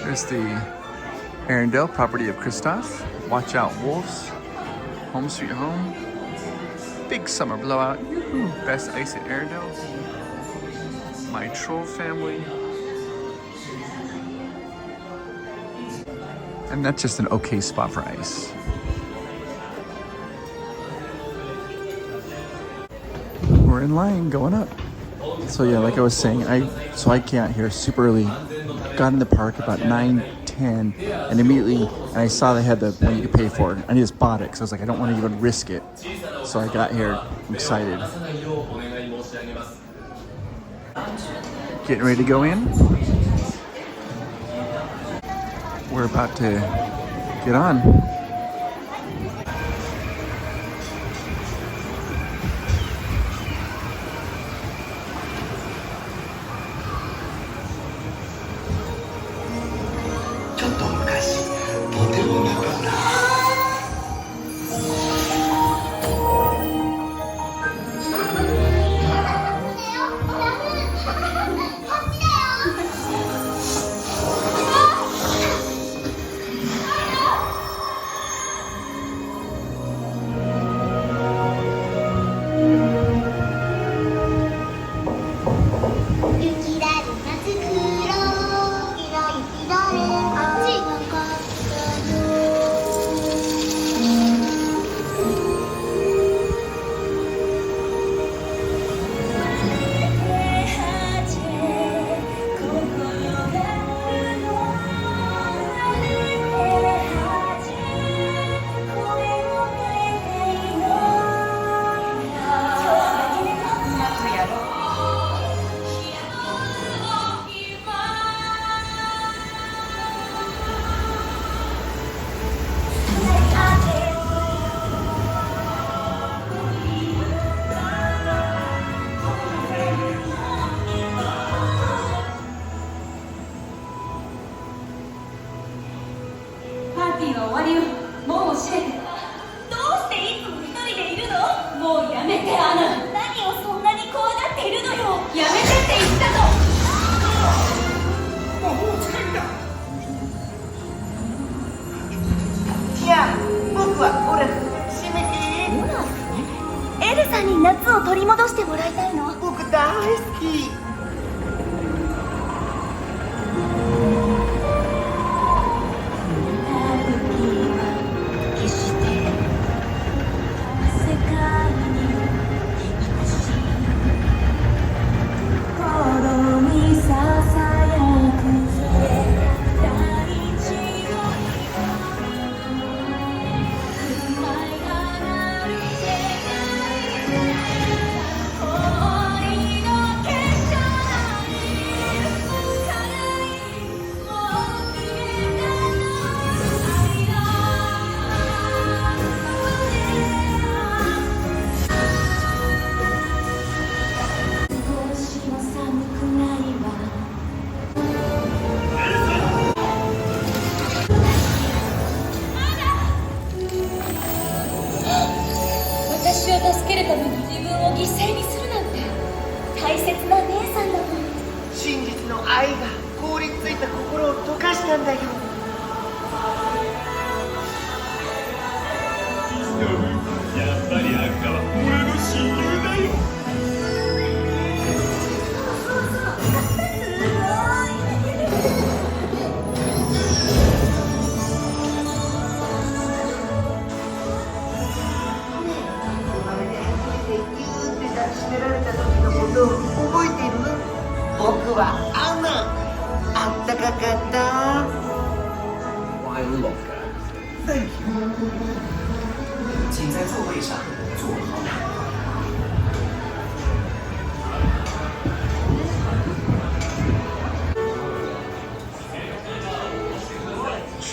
There's the Arendelle, property of Christoph. Watch out, wolves. Home sweet home. Big summer blowout. Yoo-hoo. Best ice at Arendelle. My troll family. And that's just an okay spot for ice. We're in line going up. So yeah, like I was saying, I got here super early got in the park about 9:10, and immediately, and I saw they had the one you could pay for, and I just bought it because I was like, I don't want to even risk it. So I got here, I'm excited. Getting ready to go in. We're about to get on.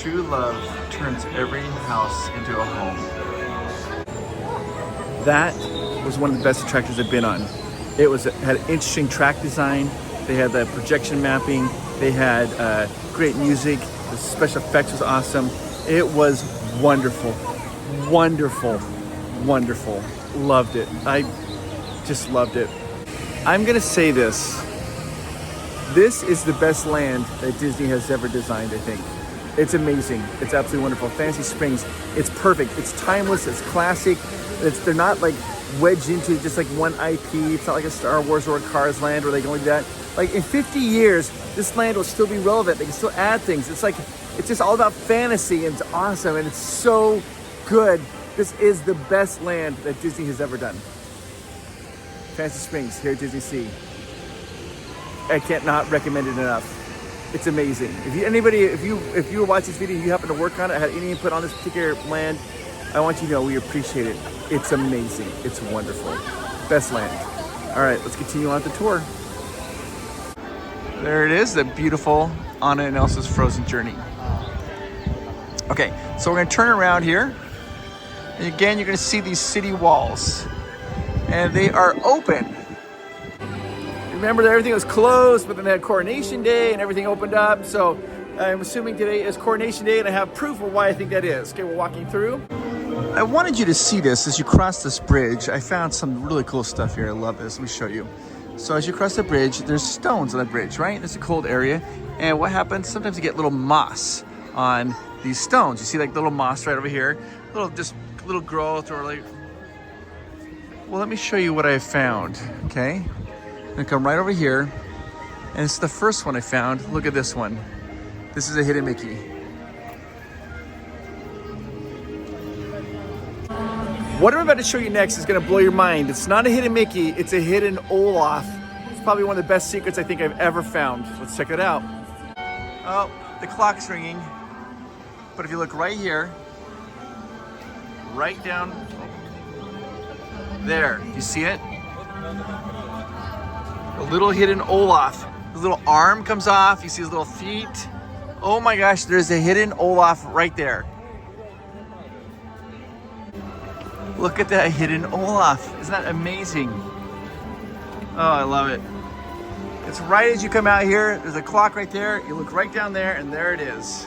True love turns every house into a home. That was one of the best attractions I've been on. It had interesting track design. They had the projection mapping. They had great music. The special effects was awesome. It was wonderful, wonderful, wonderful. Loved it. I just loved it. I'm gonna say this. This is the best land that Disney has ever designed, I think. It's amazing. It's absolutely wonderful. Fantasy Springs, it's perfect. It's timeless, it's classic. They're not like wedged into just like one IP. It's not like a Star Wars or a Cars land where they can only do that. Like in 50 years, this land will still be relevant. They can still add things. It's just all about fantasy and it's awesome and it's so good. This is the best land that Disney has ever done. Fantasy Springs here at DisneySea. I can't not recommend it enough. It's amazing. If you watch this video, you happen to work on it, had any input on this particular land, I want you to know we appreciate it. It's amazing. It's wonderful. Best land. All right, let's continue on the tour. There it is, the beautiful Anna and Elsa's Frozen Journey. Okay, so we're gonna turn around here. And again, you're gonna see these city walls. And they are open. Remember that everything was closed, but then they had Coronation Day and everything opened up. So I'm assuming today is Coronation Day, and I have proof of why I think that is. Okay, we're walking through. I wanted you to see this as you cross this bridge. I found some really cool stuff here. I love this. Let me show you. So as you cross the bridge, there's stones on the bridge, right? It's a cold area. And what happens, sometimes you get little moss on these stones. You see like little moss right over here, little growth or like, well, let me show you what I found, okay? I'm gonna come right over here, and it's the first one I found. Look at this one. This is a hidden Mickey. What I'm about to show you next is gonna blow your mind. It's not a hidden Mickey, it's a hidden Olaf. It's probably one of the best secrets I think I've ever found. Let's check it out. Oh, the clock's ringing. But if you look right here, right down there, you see it? A little hidden Olaf. His little arm comes off, you see his little feet. Oh my gosh, there's a hidden Olaf right there. Look at that hidden Olaf. Isn't that amazing? Oh, I love it. It's right as you come out here. There's a clock right there. You look right down there, and there it is.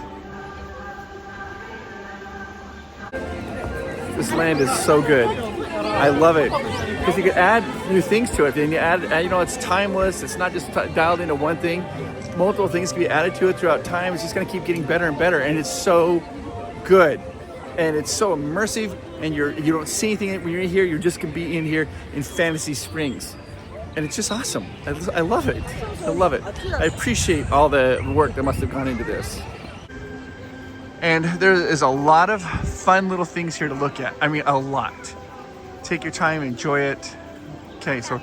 This land is so good. I love it. Because you can add new things to it. Then you add, you know, it's timeless. It's not just dialed into one thing. Multiple things can be added to it throughout time. It's just going to keep getting better and better. And it's so good. And it's so immersive. And you don't see anything when you're in here. You're just going to be in here in Fantasy Springs. And it's just awesome. I love it. I love it. I appreciate all the work that must have gone into this. And there is a lot of fun little things here to look at. I mean, a lot. Take your time, enjoy it. Okay, so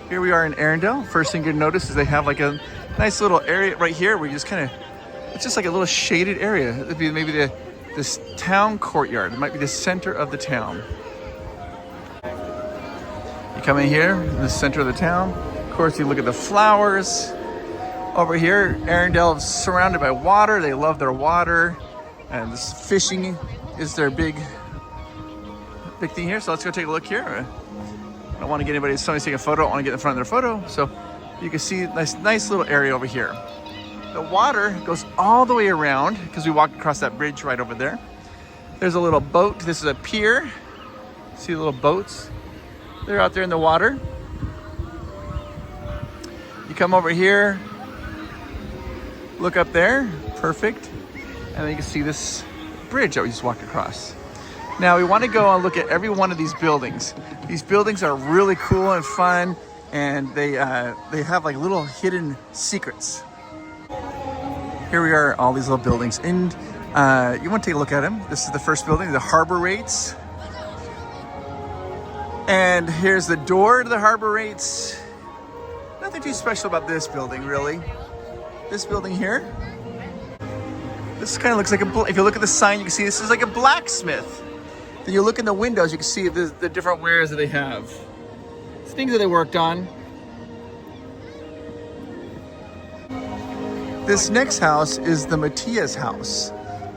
here we are in Arendelle. First thing you're gonna notice is they have like a nice little area right here where you just kind of, it's just like a little shaded area. It'd be maybe this town courtyard. It might be the center of the town. You come in here, in the center of the town. Of course, you look at the flowers. Over here, Arendelle is surrounded by water. They love their water. And this fishing is their big thing here. So let's go take a look here. I don't want to get anybody, somebody's taking a photo. I don't want to get in front of their photo. So you can see nice little area over here. The water goes all the way around because we walked across that bridge right over there. There's a little boat. This is a pier. See the little boats? They're out there in the water. You come over here, look up there, perfect. And then you can see this bridge that we just walked across. Now we want to go and look at every one of these buildings. These buildings are really cool and fun, and they have like little hidden secrets. Here we are, all these little buildings. And you want to take a look at them. This is the first building, the Harbor Rates. And here's the door to the Harbor Rates. Nothing too special about this building, really. This building here. This kind of looks like if you look at the sign, you can see this is like a blacksmith. Then you look in the windows, you can see the different wares that they have. It's things that they worked on. This next house is the Matias house.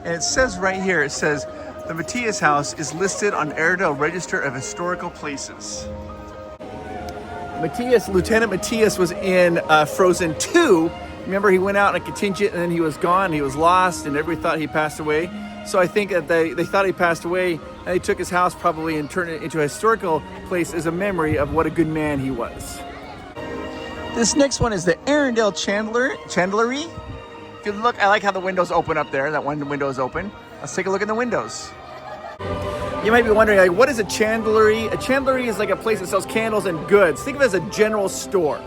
And it says right here, it says, the Matias house is listed on Arendelle Register of Historical Places. Lieutenant Matias was in Frozen 2. Remember, he went out on a contingent and then he was gone, he was lost, and everybody thought he passed away. So I think that they thought he passed away, and they took his house probably and turned it into a historical place as a memory of what a good man he was. This next one is the Arendelle Chandlery. If you look, I like how the windows open up there. That one window is open. Let's take a look in the windows. You might be wondering, like, what is a chandlery? A chandlery is like a place that sells candles and goods. Think of it as a general store.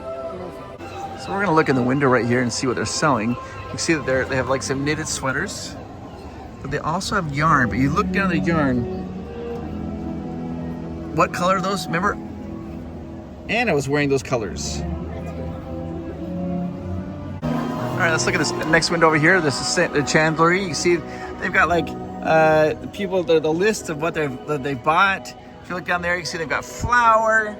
So we're gonna look in the window right here and see what they're selling. You can see that they have like some knitted sweaters, but they also have yarn. But you look down the yarn. What color are those? Remember, Anna was wearing those colors. All right, let's look at this next window over here. This is the chandlery. You can see they've got like the list of what they've bought. If you look down there, you can see they've got flour.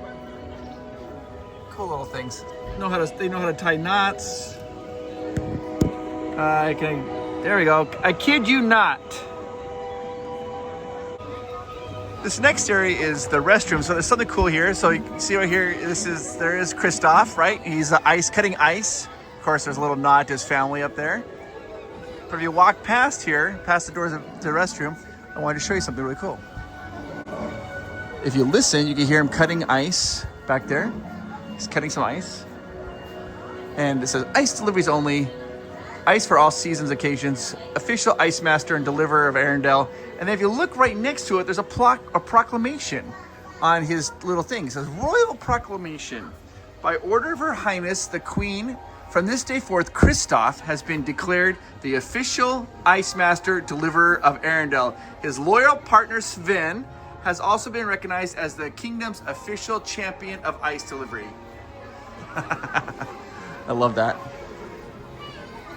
Cool little things. They know how to tie knots. There we go. I kid you not. This next area is the restroom. So there's something cool here. So you can see right here, there is Christoph, right? He's cutting ice. Of course, there's a little nod to his family up there. But if you walk past here, past the doors of the restroom, I wanted to show you something really cool. If you listen, you can hear him cutting ice back there. He's cutting some ice. And it says, ice deliveries only. Ice for all seasons, occasions. Official ice master and deliverer of Arendelle. And then if you look right next to it, there's a proclamation on his little thing. It says, Royal Proclamation. By order of Her Highness, the Queen, from this day forth, Christoph has been declared the official ice master deliverer of Arendelle. His loyal partner, Sven, has also been recognized as the kingdom's official champion of ice delivery. I love that.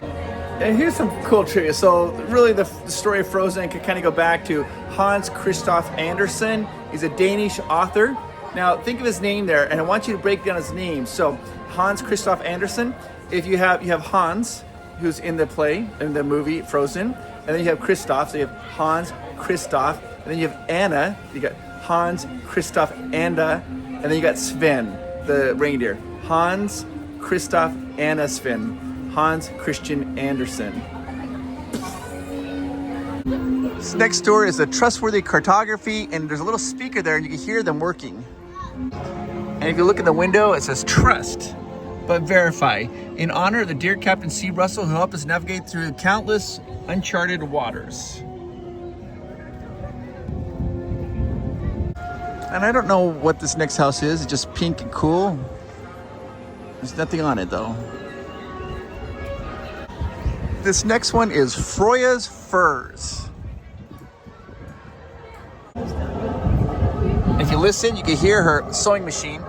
And here's some cool trivia. So really the story of Frozen could kind of go back to Hans Christoph Andersen. He's a Danish author. Now think of his name there, and I want you to break down his name. So Hans Christoph Andersen, if you have Hans, who's in the play, in the movie Frozen, and then you have Christoph, so you have Hans Christoph, and then you have Anna, you got Hans Christoph Anda, and then you got Sven, the reindeer. Hans Christoph Anna Sven. Hans Christian Andersen. This next door is a trustworthy cartography, and there's a little speaker there, and you can hear them working. And if you look in the window, it says trust, but verify. In honor of the dear Captain C. Russell, who helped us navigate through countless uncharted waters. And I don't know what this next house is. It's just pink and cool. There's nothing on it though. This next one is Freya's Furs. If you listen, you can hear her sewing machine.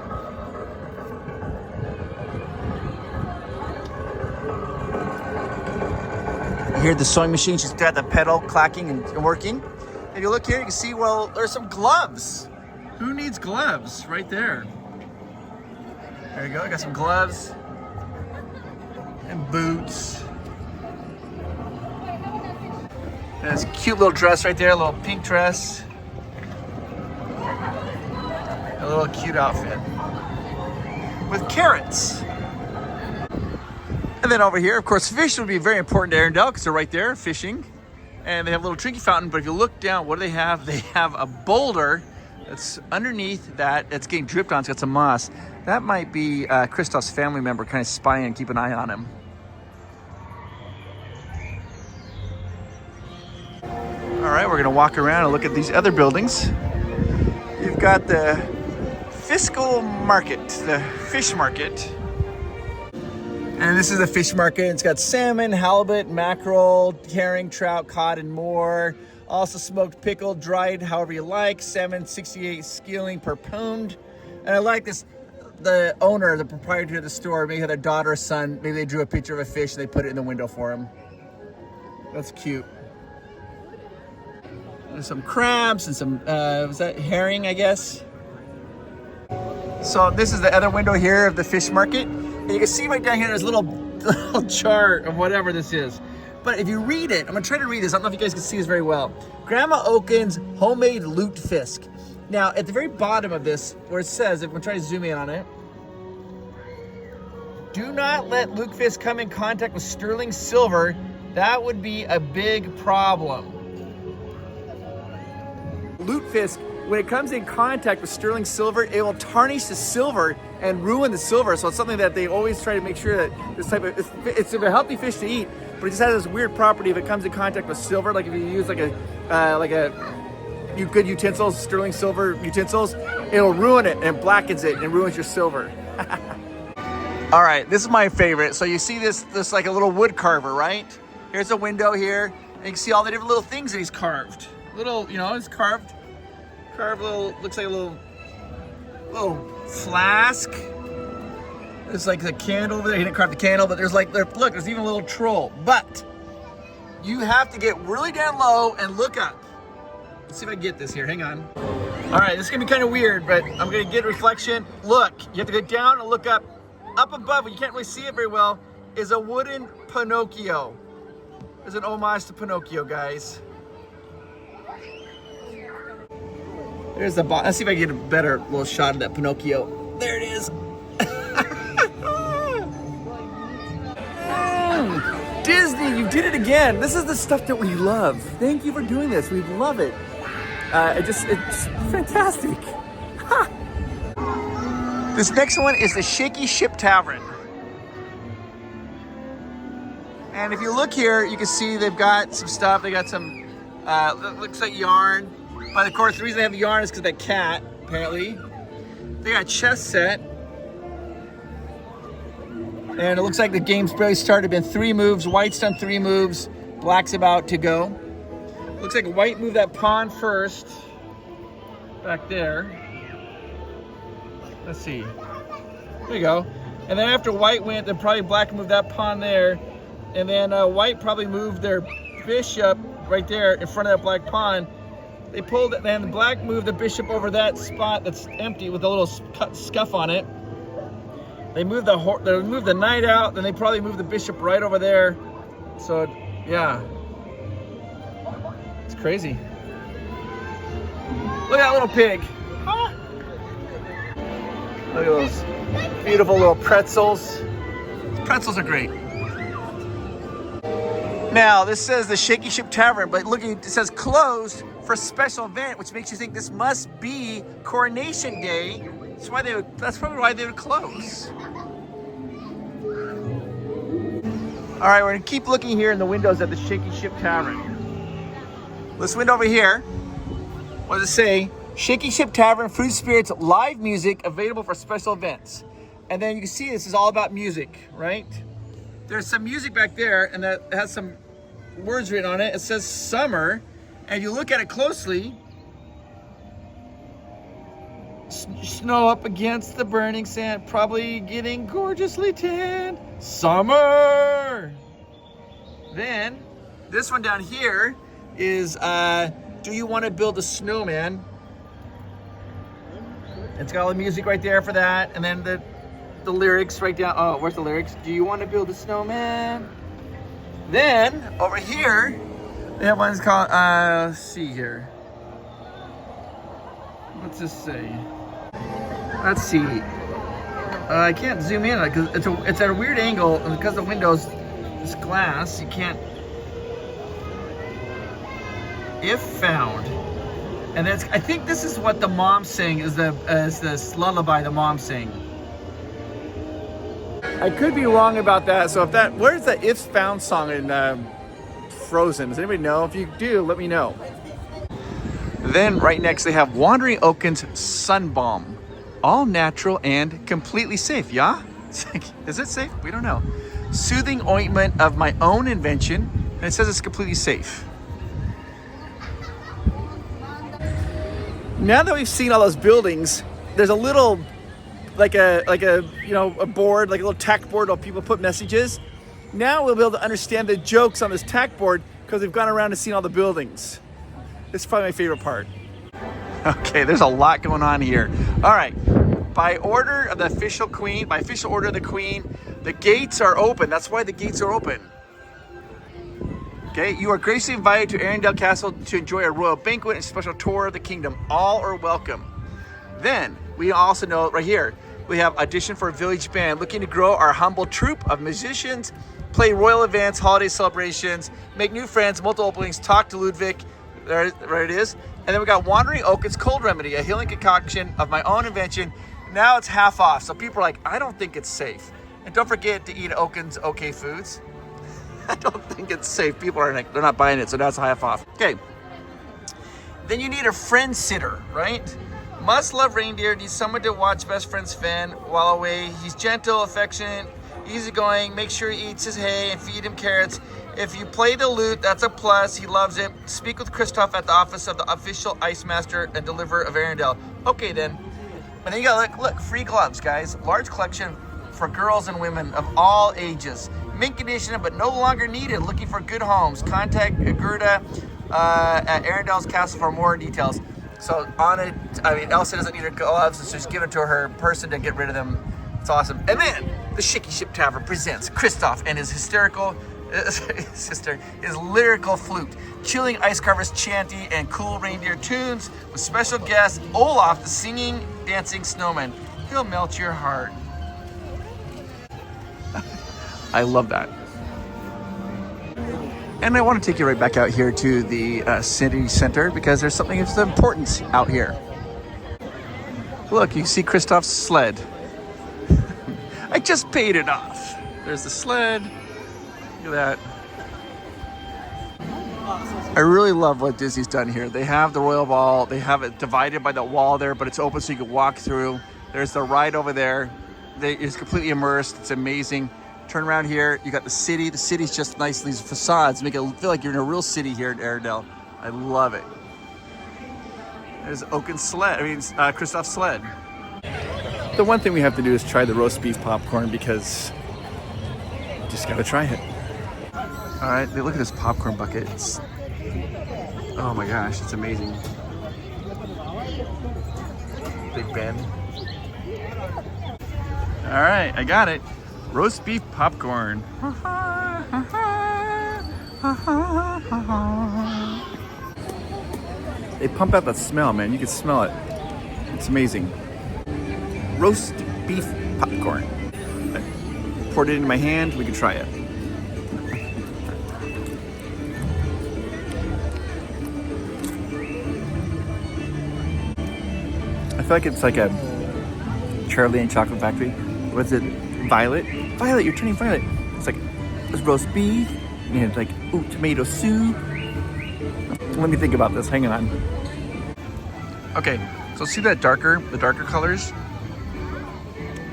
You hear the sewing machine, she's got the pedal clacking and working. If you look here, you can see, well, there's some gloves. Who needs gloves? Right there. There you go, I got some gloves and boots. And this cute little dress right there, a little pink dress. A little cute outfit with carrots. And then over here, of course, fish would be very important to Arendelle because they're right there fishing. And they have a little drinking fountain, but if you look down, what do they have? They have a boulder that's underneath that, that's getting dripped on. It's got some moss. That might be Christoph's family member kind of spying and keep an eye on him. All right, we're gonna walk around and look at these other buildings. You've got the fiscal market, the fish market. And this is the fish market. It's got salmon, halibut, mackerel, herring, trout, cod, and more. Also smoked, pickled, dried, however you like. Salmon, 68 skilling per pound. And I like this, the owner, the proprietor of the store, maybe had a daughter or son, maybe they drew a picture of a fish and they put it in the window for him. That's cute. There's some crabs and some, was that herring, I guess? So this is the other window here of the fish market. And you can see right down here, there's a little chart of whatever this is. But if you read it, I'm gonna try to read this. I don't know if you guys can see this very well. Grandma Oaken's homemade lutefisk. Now, at the very bottom of this, where it says, if I'm trying to zoom in on it, do not let lutefisk come in contact with sterling silver. That would be a big problem. Lutefisk, when it comes in contact with sterling silver, it will tarnish the silver and ruin the silver. So it's something that they always try to make sure that this type of, it's a healthy fish to eat, but it just has this weird property if it comes in contact with silver. Like if you use like a good utensils, sterling silver utensils, it'll ruin it and blackens it and ruins your silver. All right, this is my favorite. So you see this like a little wood carver, right? Here's a window here, and you can see all the different little things that he's carved. Little, you know, it's carved little, looks like a little flask. There's like the candle over there. He didn't carve the candle, but there's like, look, there's even a little troll. But you have to get really down low and look up. Let's see if I can get this here. Hang on. All right, this is gonna be kind of weird, but I'm gonna get reflection. Look, you have to go down and look up. Up above, you can't really see it very well, is a wooden Pinocchio. There's an homage to Pinocchio, guys. There's the bottom. Let's see if I can get a better little shot of that Pinocchio. There it is. Disney, you did it again. This is the stuff that we love. Thank you for doing this. We love it. It's fantastic. This next one is the Shaky Ship Tavern. And if you look here, you can see they've got some stuff. They got some, looks like yarn. But of course, the reason they have yarn is because of that cat, apparently. They got a chess set. And it looks like the game's barely started. Been 3 moves. White's done 3 moves. Black's about to go. Looks like White moved that pawn first. Back there. Let's see. There you go. And then after White went, then probably Black moved that pawn there. And then White probably moved their bishop right there in front of that Black pawn. They pulled it, then Black moved the bishop over that spot that's empty with a little scuff on it. They moved the knight out, then they probably moved the bishop right over there. So, yeah. It's crazy. Look at that little pig. Huh? Look at those beautiful little pretzels. Pretzels are great. Now, this says the Shaky Ship Tavern, but look, it says closed for a special event, which makes you think this must be Coronation Day. That's probably why they would close. All right, we're gonna keep looking here in the windows at the Shaky Ship Tavern. This window over here, what does it say? Shaky Ship Tavern, Fruit Spirits, live music available for special events. And then you can see this is all about music, right? There's some music back there, and that has some words written on it. It says summer, and you look at it closely, snow up against the burning sand, probably getting gorgeously tanned. Summer! Then, this one down here is, do you want to build a snowman? It's got all the music right there for that, and then the lyrics right down. Oh, where's the lyrics? Do you want to build a snowman? Then, over here, they have one's called, let's see here. What's this say? Let's see. I can't zoom in because it's at a weird angle, and because the window's this glass, you can't. If found, and I think this is what the mom sang is this lullaby the mom sang. I could be wrong about that. So where's the If Found song in Frozen? Does anybody know? If you do, let me know. Then right next they have Wandering Oaken's Sun Balm. All natural and completely safe, yeah? Is it safe? We don't know. Soothing ointment of my own invention, and it says it's completely safe. Now that we've seen all those buildings, there's a little, like a board, like a little tack board where people put messages. Now we'll be able to understand the jokes on this tack board because we've gone around and seen all the buildings. This is probably my favorite part. Okay, there's a lot going on here. All right, by order of the official queen, by official order of the queen, the gates are open. That's why the gates are open. Okay, you are graciously invited to Arendelle Castle to enjoy a royal banquet and special tour of the kingdom. All are welcome. Then, we also know right here, we have audition for a village band, looking to grow our humble troupe of musicians, play royal events, holiday celebrations, make new friends, multiple openings, talk to Ludwig. There it is. And then we got Wandering Oaken's Cold Remedy, a healing concoction of my own invention. Now it's half off. So people are like, I don't think it's safe. And don't forget to eat Oaken's OK Foods. I don't think it's safe. People are like, they're not buying it, so now it's half off. Okay. Then you need a friend sitter, right? Must love reindeer, needs someone to watch best friend Sven while away. He's gentle, affectionate, easygoing. Make sure he eats his hay and feed him carrots. If you play the lute, that's a plus. He loves it. Speak with Christoph at the office of the official ice master and deliverer of Arendelle. Okay then. And then you got look, free gloves, guys. Large collection, for girls and women of all ages. Mint condition, but no longer needed. Looking for good homes? Contact Gerda at Arendelle's Castle for more details. So on it, I mean, Elsa doesn't need her gloves, so she's giving it to her person to get rid of them. It's awesome. And then the Shaky Ship Tavern presents Kristoff and his his lyrical flute, chilling ice carvers chanty, and cool reindeer tunes with special guest Olaf, the singing, dancing snowman. He'll melt your heart. I love that. And I want to take you right back out here to the city center because there's something of importance out here. Look, you see Kristoff's sled. I just paid it off. There's the sled. Look at that. I really love what Disney's done here. They have the Royal Ball. They have it divided by the wall there, but it's open so you can walk through. There's the ride over there. It's completely immersed. It's amazing. Turn around here. You got the city. The city's just nice. These facades make it feel like you're in a real city here at Arendelle. I love it. There's Oaken's sled. Kristoff's sled. The one thing we have to do is try the roast beef popcorn because you just gotta try it. All right, look at this popcorn bucket. Oh my gosh, it's amazing. Big Ben. All right, I got it. Roast beef popcorn. They pump out that smell, man. You can smell it. It's amazing. Roast beef popcorn. I poured it into my hand. We can try it. I feel like it's like a Charlie and Chocolate Factory. What's it? Violet? Violet, you're turning violet. It's like, it's roast beef, and like, ooh, tomato soup. Let me think about this, hang on. Okay, so see the darker colors?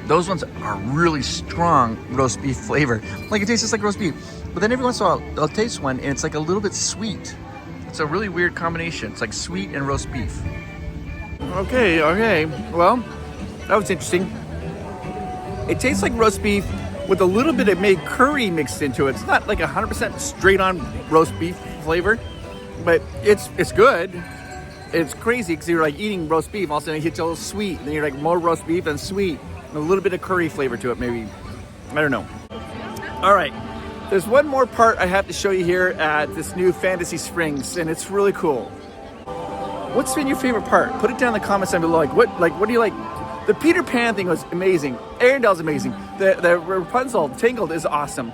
Those ones are really strong roast beef flavor. Like it tastes just like roast beef. But then every once in a while, I'll taste one and it's like a little bit sweet. It's a really weird combination. It's like sweet and roast beef. Okay, well, that was interesting. It tastes like roast beef with a little bit of maybe curry mixed into it. It's not like 100% straight on roast beef flavor, but it's good. It's crazy because you're like eating roast beef, all of a sudden it hits you a little sweet, and then you're like more roast beef and sweet, and a little bit of curry flavor to it maybe. I don't know. All right, there's one more part I have to show you here at this new Fantasy Springs, and it's really cool. What's been your favorite part? Put it down in the comments down below. What do you like? The Peter Pan thing was amazing. Arendelle's amazing. The Rapunzel Tangled is awesome.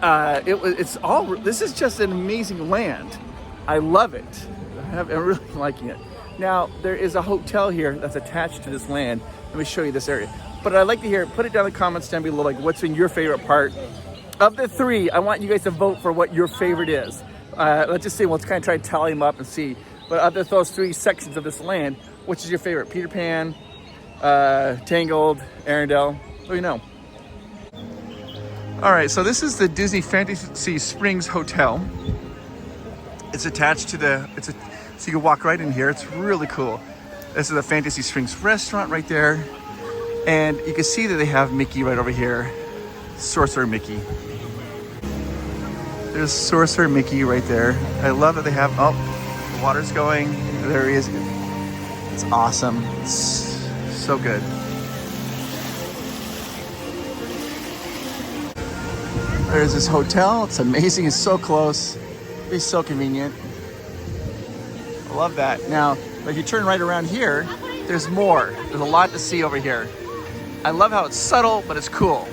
This is just an amazing land. I love it. I'm really liking it. Now, there is a hotel here that's attached to this land. Let me show you this area. But I'd like to hear, put it down in the comments down below, like what's been your favorite part. Of the three, I want you guys to vote for what your favorite is. Let's just see, let's kind of try to tally them up and see. But of those three sections of this land, which is your favorite? Peter Pan, Tangled, Arendelle, what do you know? All right, so this is the Disney Fantasy Springs Hotel. It's attached to so you can walk right in here. It's really cool. This is the Fantasy Springs restaurant right there. And you can see that they have Mickey right over here. Sorcerer Mickey. There's Sorcerer Mickey right there. I love that they have, the water's going. There he is. It's awesome. It's so good. There's this hotel. It's amazing. It's so close. It's so convenient. I love that. Now, if you turn right around here, there's more. There's a lot to see over here. I love how it's subtle, but it's cool.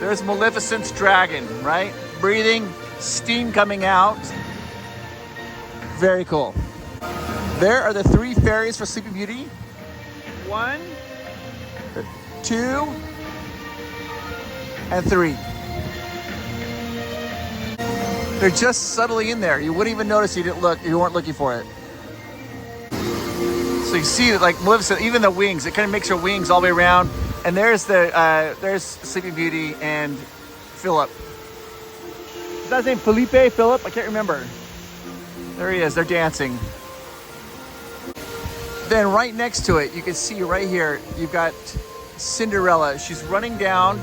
There's Maleficent's dragon, right? Breathing, steam coming out. Very cool. There are the 3 fairies for Sleeping Beauty. 1, 2, and 3. They're just subtly in there. You wouldn't even notice you weren't looking for it. So you see that, like Maleficent, even the wings, it kind of makes her wings all the way around. And there's there's Sleeping Beauty and Philip. Is that his name? Philippe? Philip? I can't remember. There he is. They're dancing. Then right next to it, you can see right here, you've got Cinderella. She's running down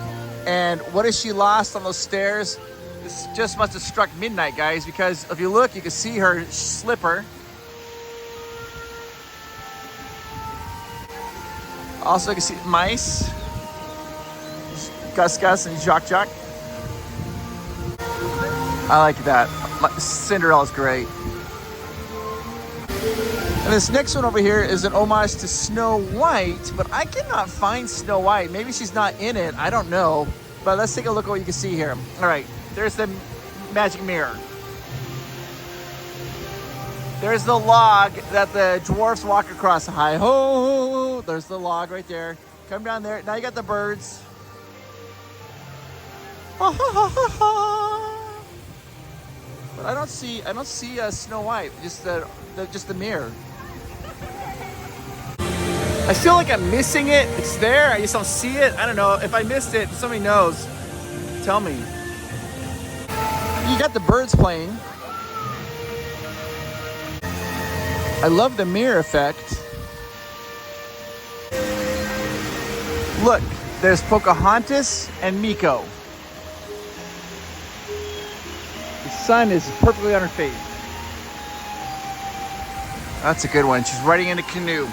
And what is she lost on those stairs? This just must have struck midnight, guys, because if you look, you can see her slipper. Also, you can see mice. Gus Gus and Jock Jock. I like that. Cinderella's great. And this next one over here is an homage to Snow White, but I cannot find Snow White. Maybe she's not in it. I don't know. But let's take a look at what you can see here. All right, there's the magic mirror. There's the log that the dwarfs walk across. Hi ho! There's the log right there. Come down there. Now you got the birds. But I don't see Snow White. Just the mirror. I feel like I'm missing it. It's there. I just don't see it. I don't know. If I missed it, if somebody knows, tell me. You got the birds playing. I love the mirror effect. Look, there's Pocahontas and Miko. The sun is perfectly on her face. That's a good one. She's riding in a canoe.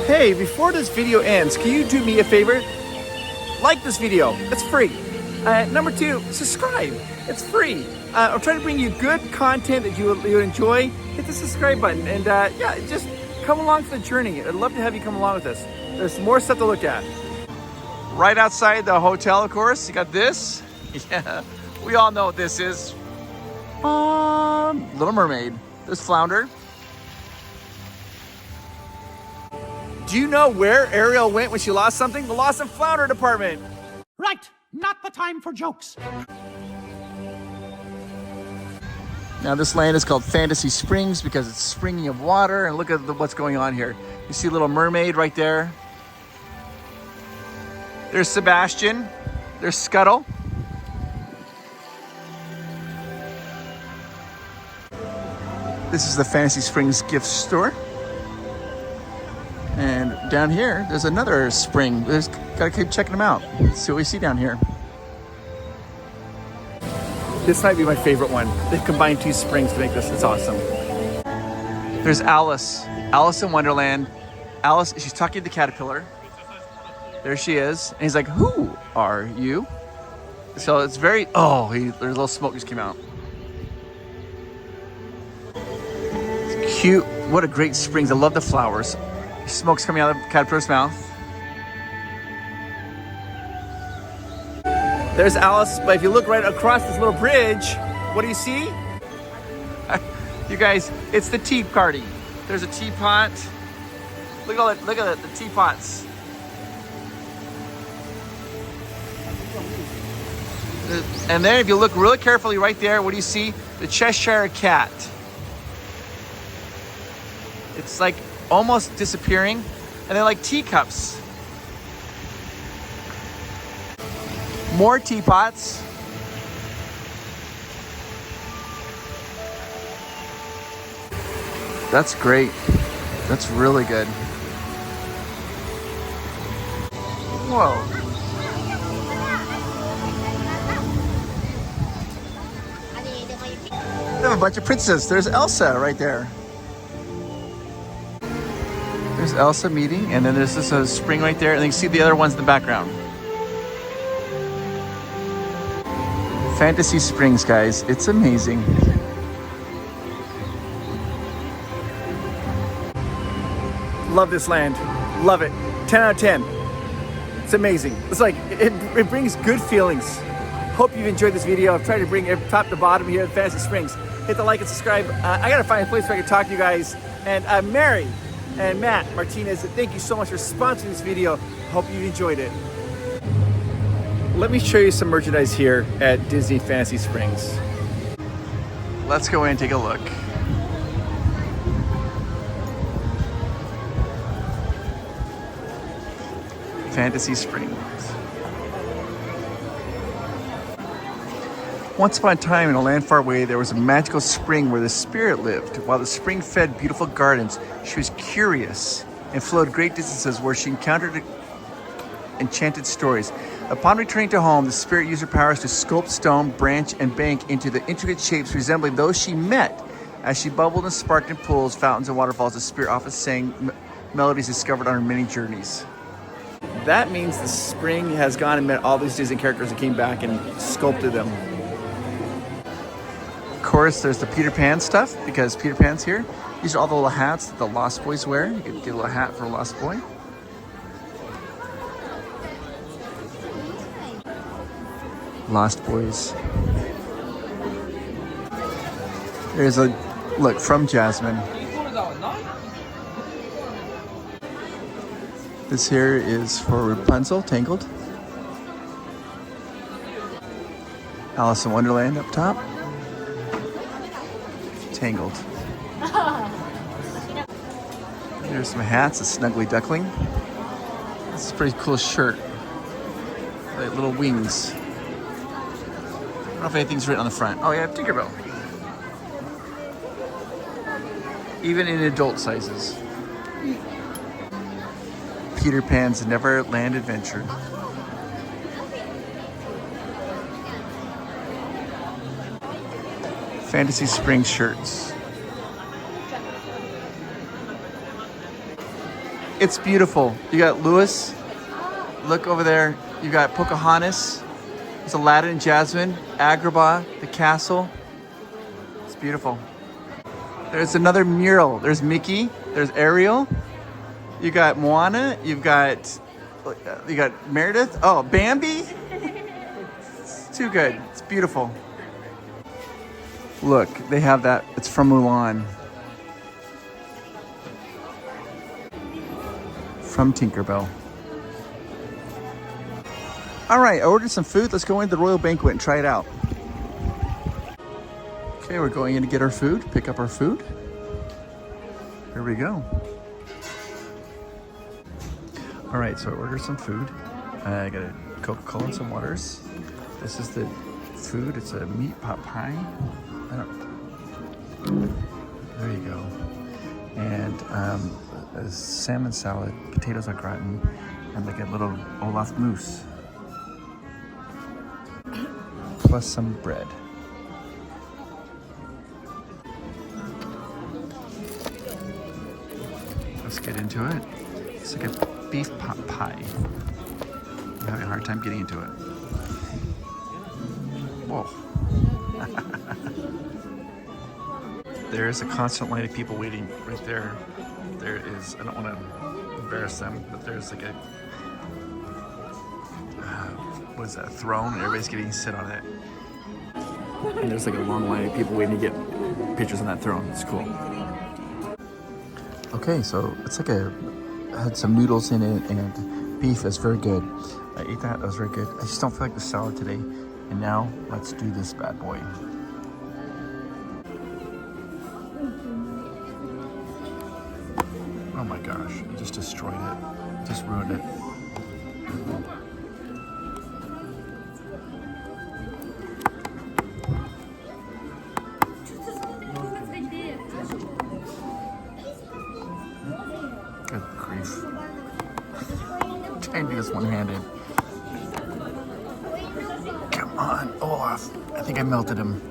Hey, before this video ends, can you do me a favor? Like this video. It's free. Number 2, subscribe. It's free. I'm trying to bring you good content that you enjoy. Hit the subscribe button and yeah, just come along for the journey. I'd love to have you come along with us. There's more stuff to look at. Right outside the hotel, of course, you got this. Yeah, we all know what this is. Little Mermaid. There's Flounder. Do you know where Ariel went when she lost something? The Lost and Flounder department. Right, not the time for jokes. Now this land is called Fantasy Springs because it's springing of water, and look at what's going on here. You see Little Mermaid right there. There's Sebastian. There's Scuttle. This is the Fantasy Springs gift store. And down here, there's another spring. Gotta keep checking them out. Let's see what we see down here. This might be my favorite one. They've combined 2 springs to make this. It's awesome. There's Alice. Alice in Wonderland. Alice, she's talking to the caterpillar. There she is. And he's like, who are you? So it's very, there's a little smoke just came out. It's cute. What a great springs. I love the flowers. Smoke's coming out of the caterpillar's mouth. There's Alice, but if you look right across this little bridge, what do you see? You guys, it's the tea party. There's a teapot. Look at the teapots. And then if you look really carefully right there, what do you see? The Cheshire Cat. It's like almost disappearing, and they're like teacups. More teapots. That's great. That's really good. Whoa. They have a bunch of princesses. There's Elsa right there. There's Elsa meeting, and then there's this spring right there, and then you see the other ones in the background. Fantasy Springs, guys. It's amazing. Love this land. Love it. 10 out of 10. It's amazing. It's like, it brings good feelings. Hope you've enjoyed this video. I've tried to bring it top to bottom here at Fantasy Springs. Hit the like and subscribe. I gotta find a place where I can talk to you guys. And Mary and Matt Martinez, thank you so much for sponsoring this video. Hope you enjoyed it. Let me show you some merchandise here at Disney Fantasy Springs. Let's go in and take a look. Fantasy Springs. Once upon a time in a land far away, there was a magical spring where the spirit lived. While the spring fed beautiful gardens, she was curious and flowed great distances where she encountered enchanted stories. Upon returning to home, the spirit used her powers to sculpt stone, branch, and bank into the intricate shapes resembling those she met. As she bubbled and sparkled in pools, fountains, and waterfalls, the spirit often sang melodies discovered on her many journeys. That means the spring has gone and met all these Disney characters and came back and sculpted them. Of course, there's the Peter Pan stuff because Peter Pan's here. These are all the little hats that the Lost Boys wear. You can get a little hat for a Lost Boy. Lost Boys. There's a look from Jasmine. This here is for Rapunzel, Tangled. Alice in Wonderland up top. Tangled. There's some hats, a Snuggly Duckling. This is a pretty cool shirt. Like little wings. I don't know if anything's written on the front. Oh yeah, Tinkerbell. Even in adult sizes. Peter Pan's Neverland Adventure. Fantasy Spring shirts. It's beautiful. You got Lewis. Look over there. You got Pocahontas. There's Aladdin and Jasmine. Agrabah, the castle. It's beautiful. There's another mural. There's Mickey. There's Ariel. You got Moana. You got Meredith. Oh, Bambi. It's too good. It's beautiful. Look, they have that. It's from Mulan. From Tinkerbell. All right, I ordered some food. Let's go into the Royal Banquet and try it out. Okay, we're going in to get our food, pick up our food. Here we go. All right, so I ordered some food. I got a Coca-Cola and some waters. This is the food. It's a meat pot pie. There you go. And a salmon salad, potatoes au gratin, and like a little Olaf mousse. Plus some bread. Let's get into it. It's like a beef pot pie. I'm having a hard time getting into it. Whoa. There's a constant line of people waiting right there. There is, I don't want to embarrass them, but there's like a, what is that, a throne? Everybody's getting to sit on it. And there's like a long line of people waiting to get pictures on that throne. It's cool. Okay, so it's like had some noodles in it and beef. That's very good. I ate that. That was very good. I just don't feel like the salad today. And now let's do this bad boy. Oh my gosh! I just destroyed it. Just ruined it. Good grief. Trying to do this one-handed. Come on, Olaf. I think I melted him.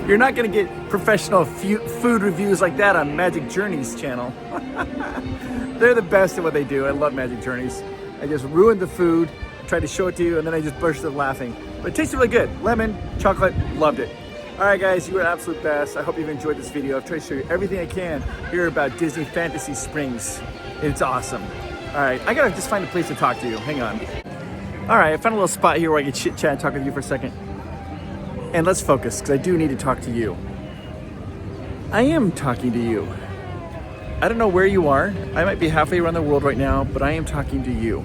You're not going to get professional food reviews like that on Magic Journeys channel. They're the best at what they do. I love Magic Journeys. I just ruined the food, tried to show it to you, and then I just bursted laughing. But it tasted really good. Lemon, chocolate, loved it. All right, guys, you were the absolute best. I hope you've enjoyed this video. I've tried to show you everything I can here about Disney Fantasy Springs. It's awesome. All right, I got to just find a place to talk to you. Hang on. All right, I found a little spot here where I can chit-chat and talk with you for a second. And let's focus, because I do need to talk to you. I am talking to you. I don't know where you are. I might be halfway around the world right now, but I am talking to you.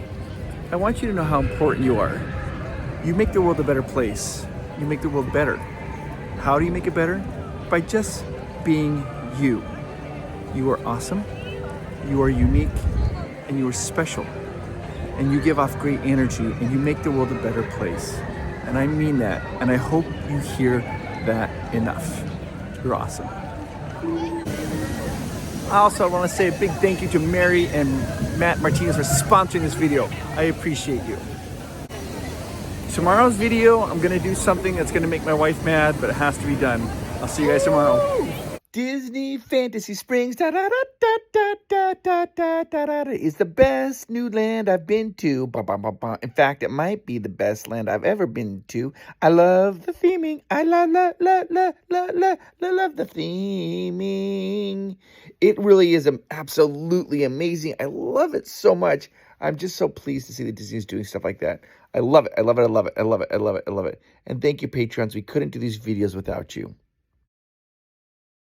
I want you to know how important you are. You make the world a better place. You make the world better. How do you make it better? By just being you. You are awesome. You are unique. and you are special. And you give off great energy, and you make the world a better place. And I mean that, and I hope you hear that enough. You're awesome. I also want to say a big thank you to Mary and Matt Martinez for sponsoring this video. I appreciate you. Tomorrow's video, I'm going to do something that's going to make my wife mad, but it has to be done. I'll see you guys tomorrow. Disney Fantasy Springs is the best new land I've been to. In fact, it might be the best land I've ever been to. I love the theming. I love the theming. It really is absolutely amazing. I love it so much. I'm just so pleased to see that Disney is doing stuff like that. I love it. I love it. I love it. I love it. I love it. I love it. And thank you, Patreons. We couldn't do these videos without you.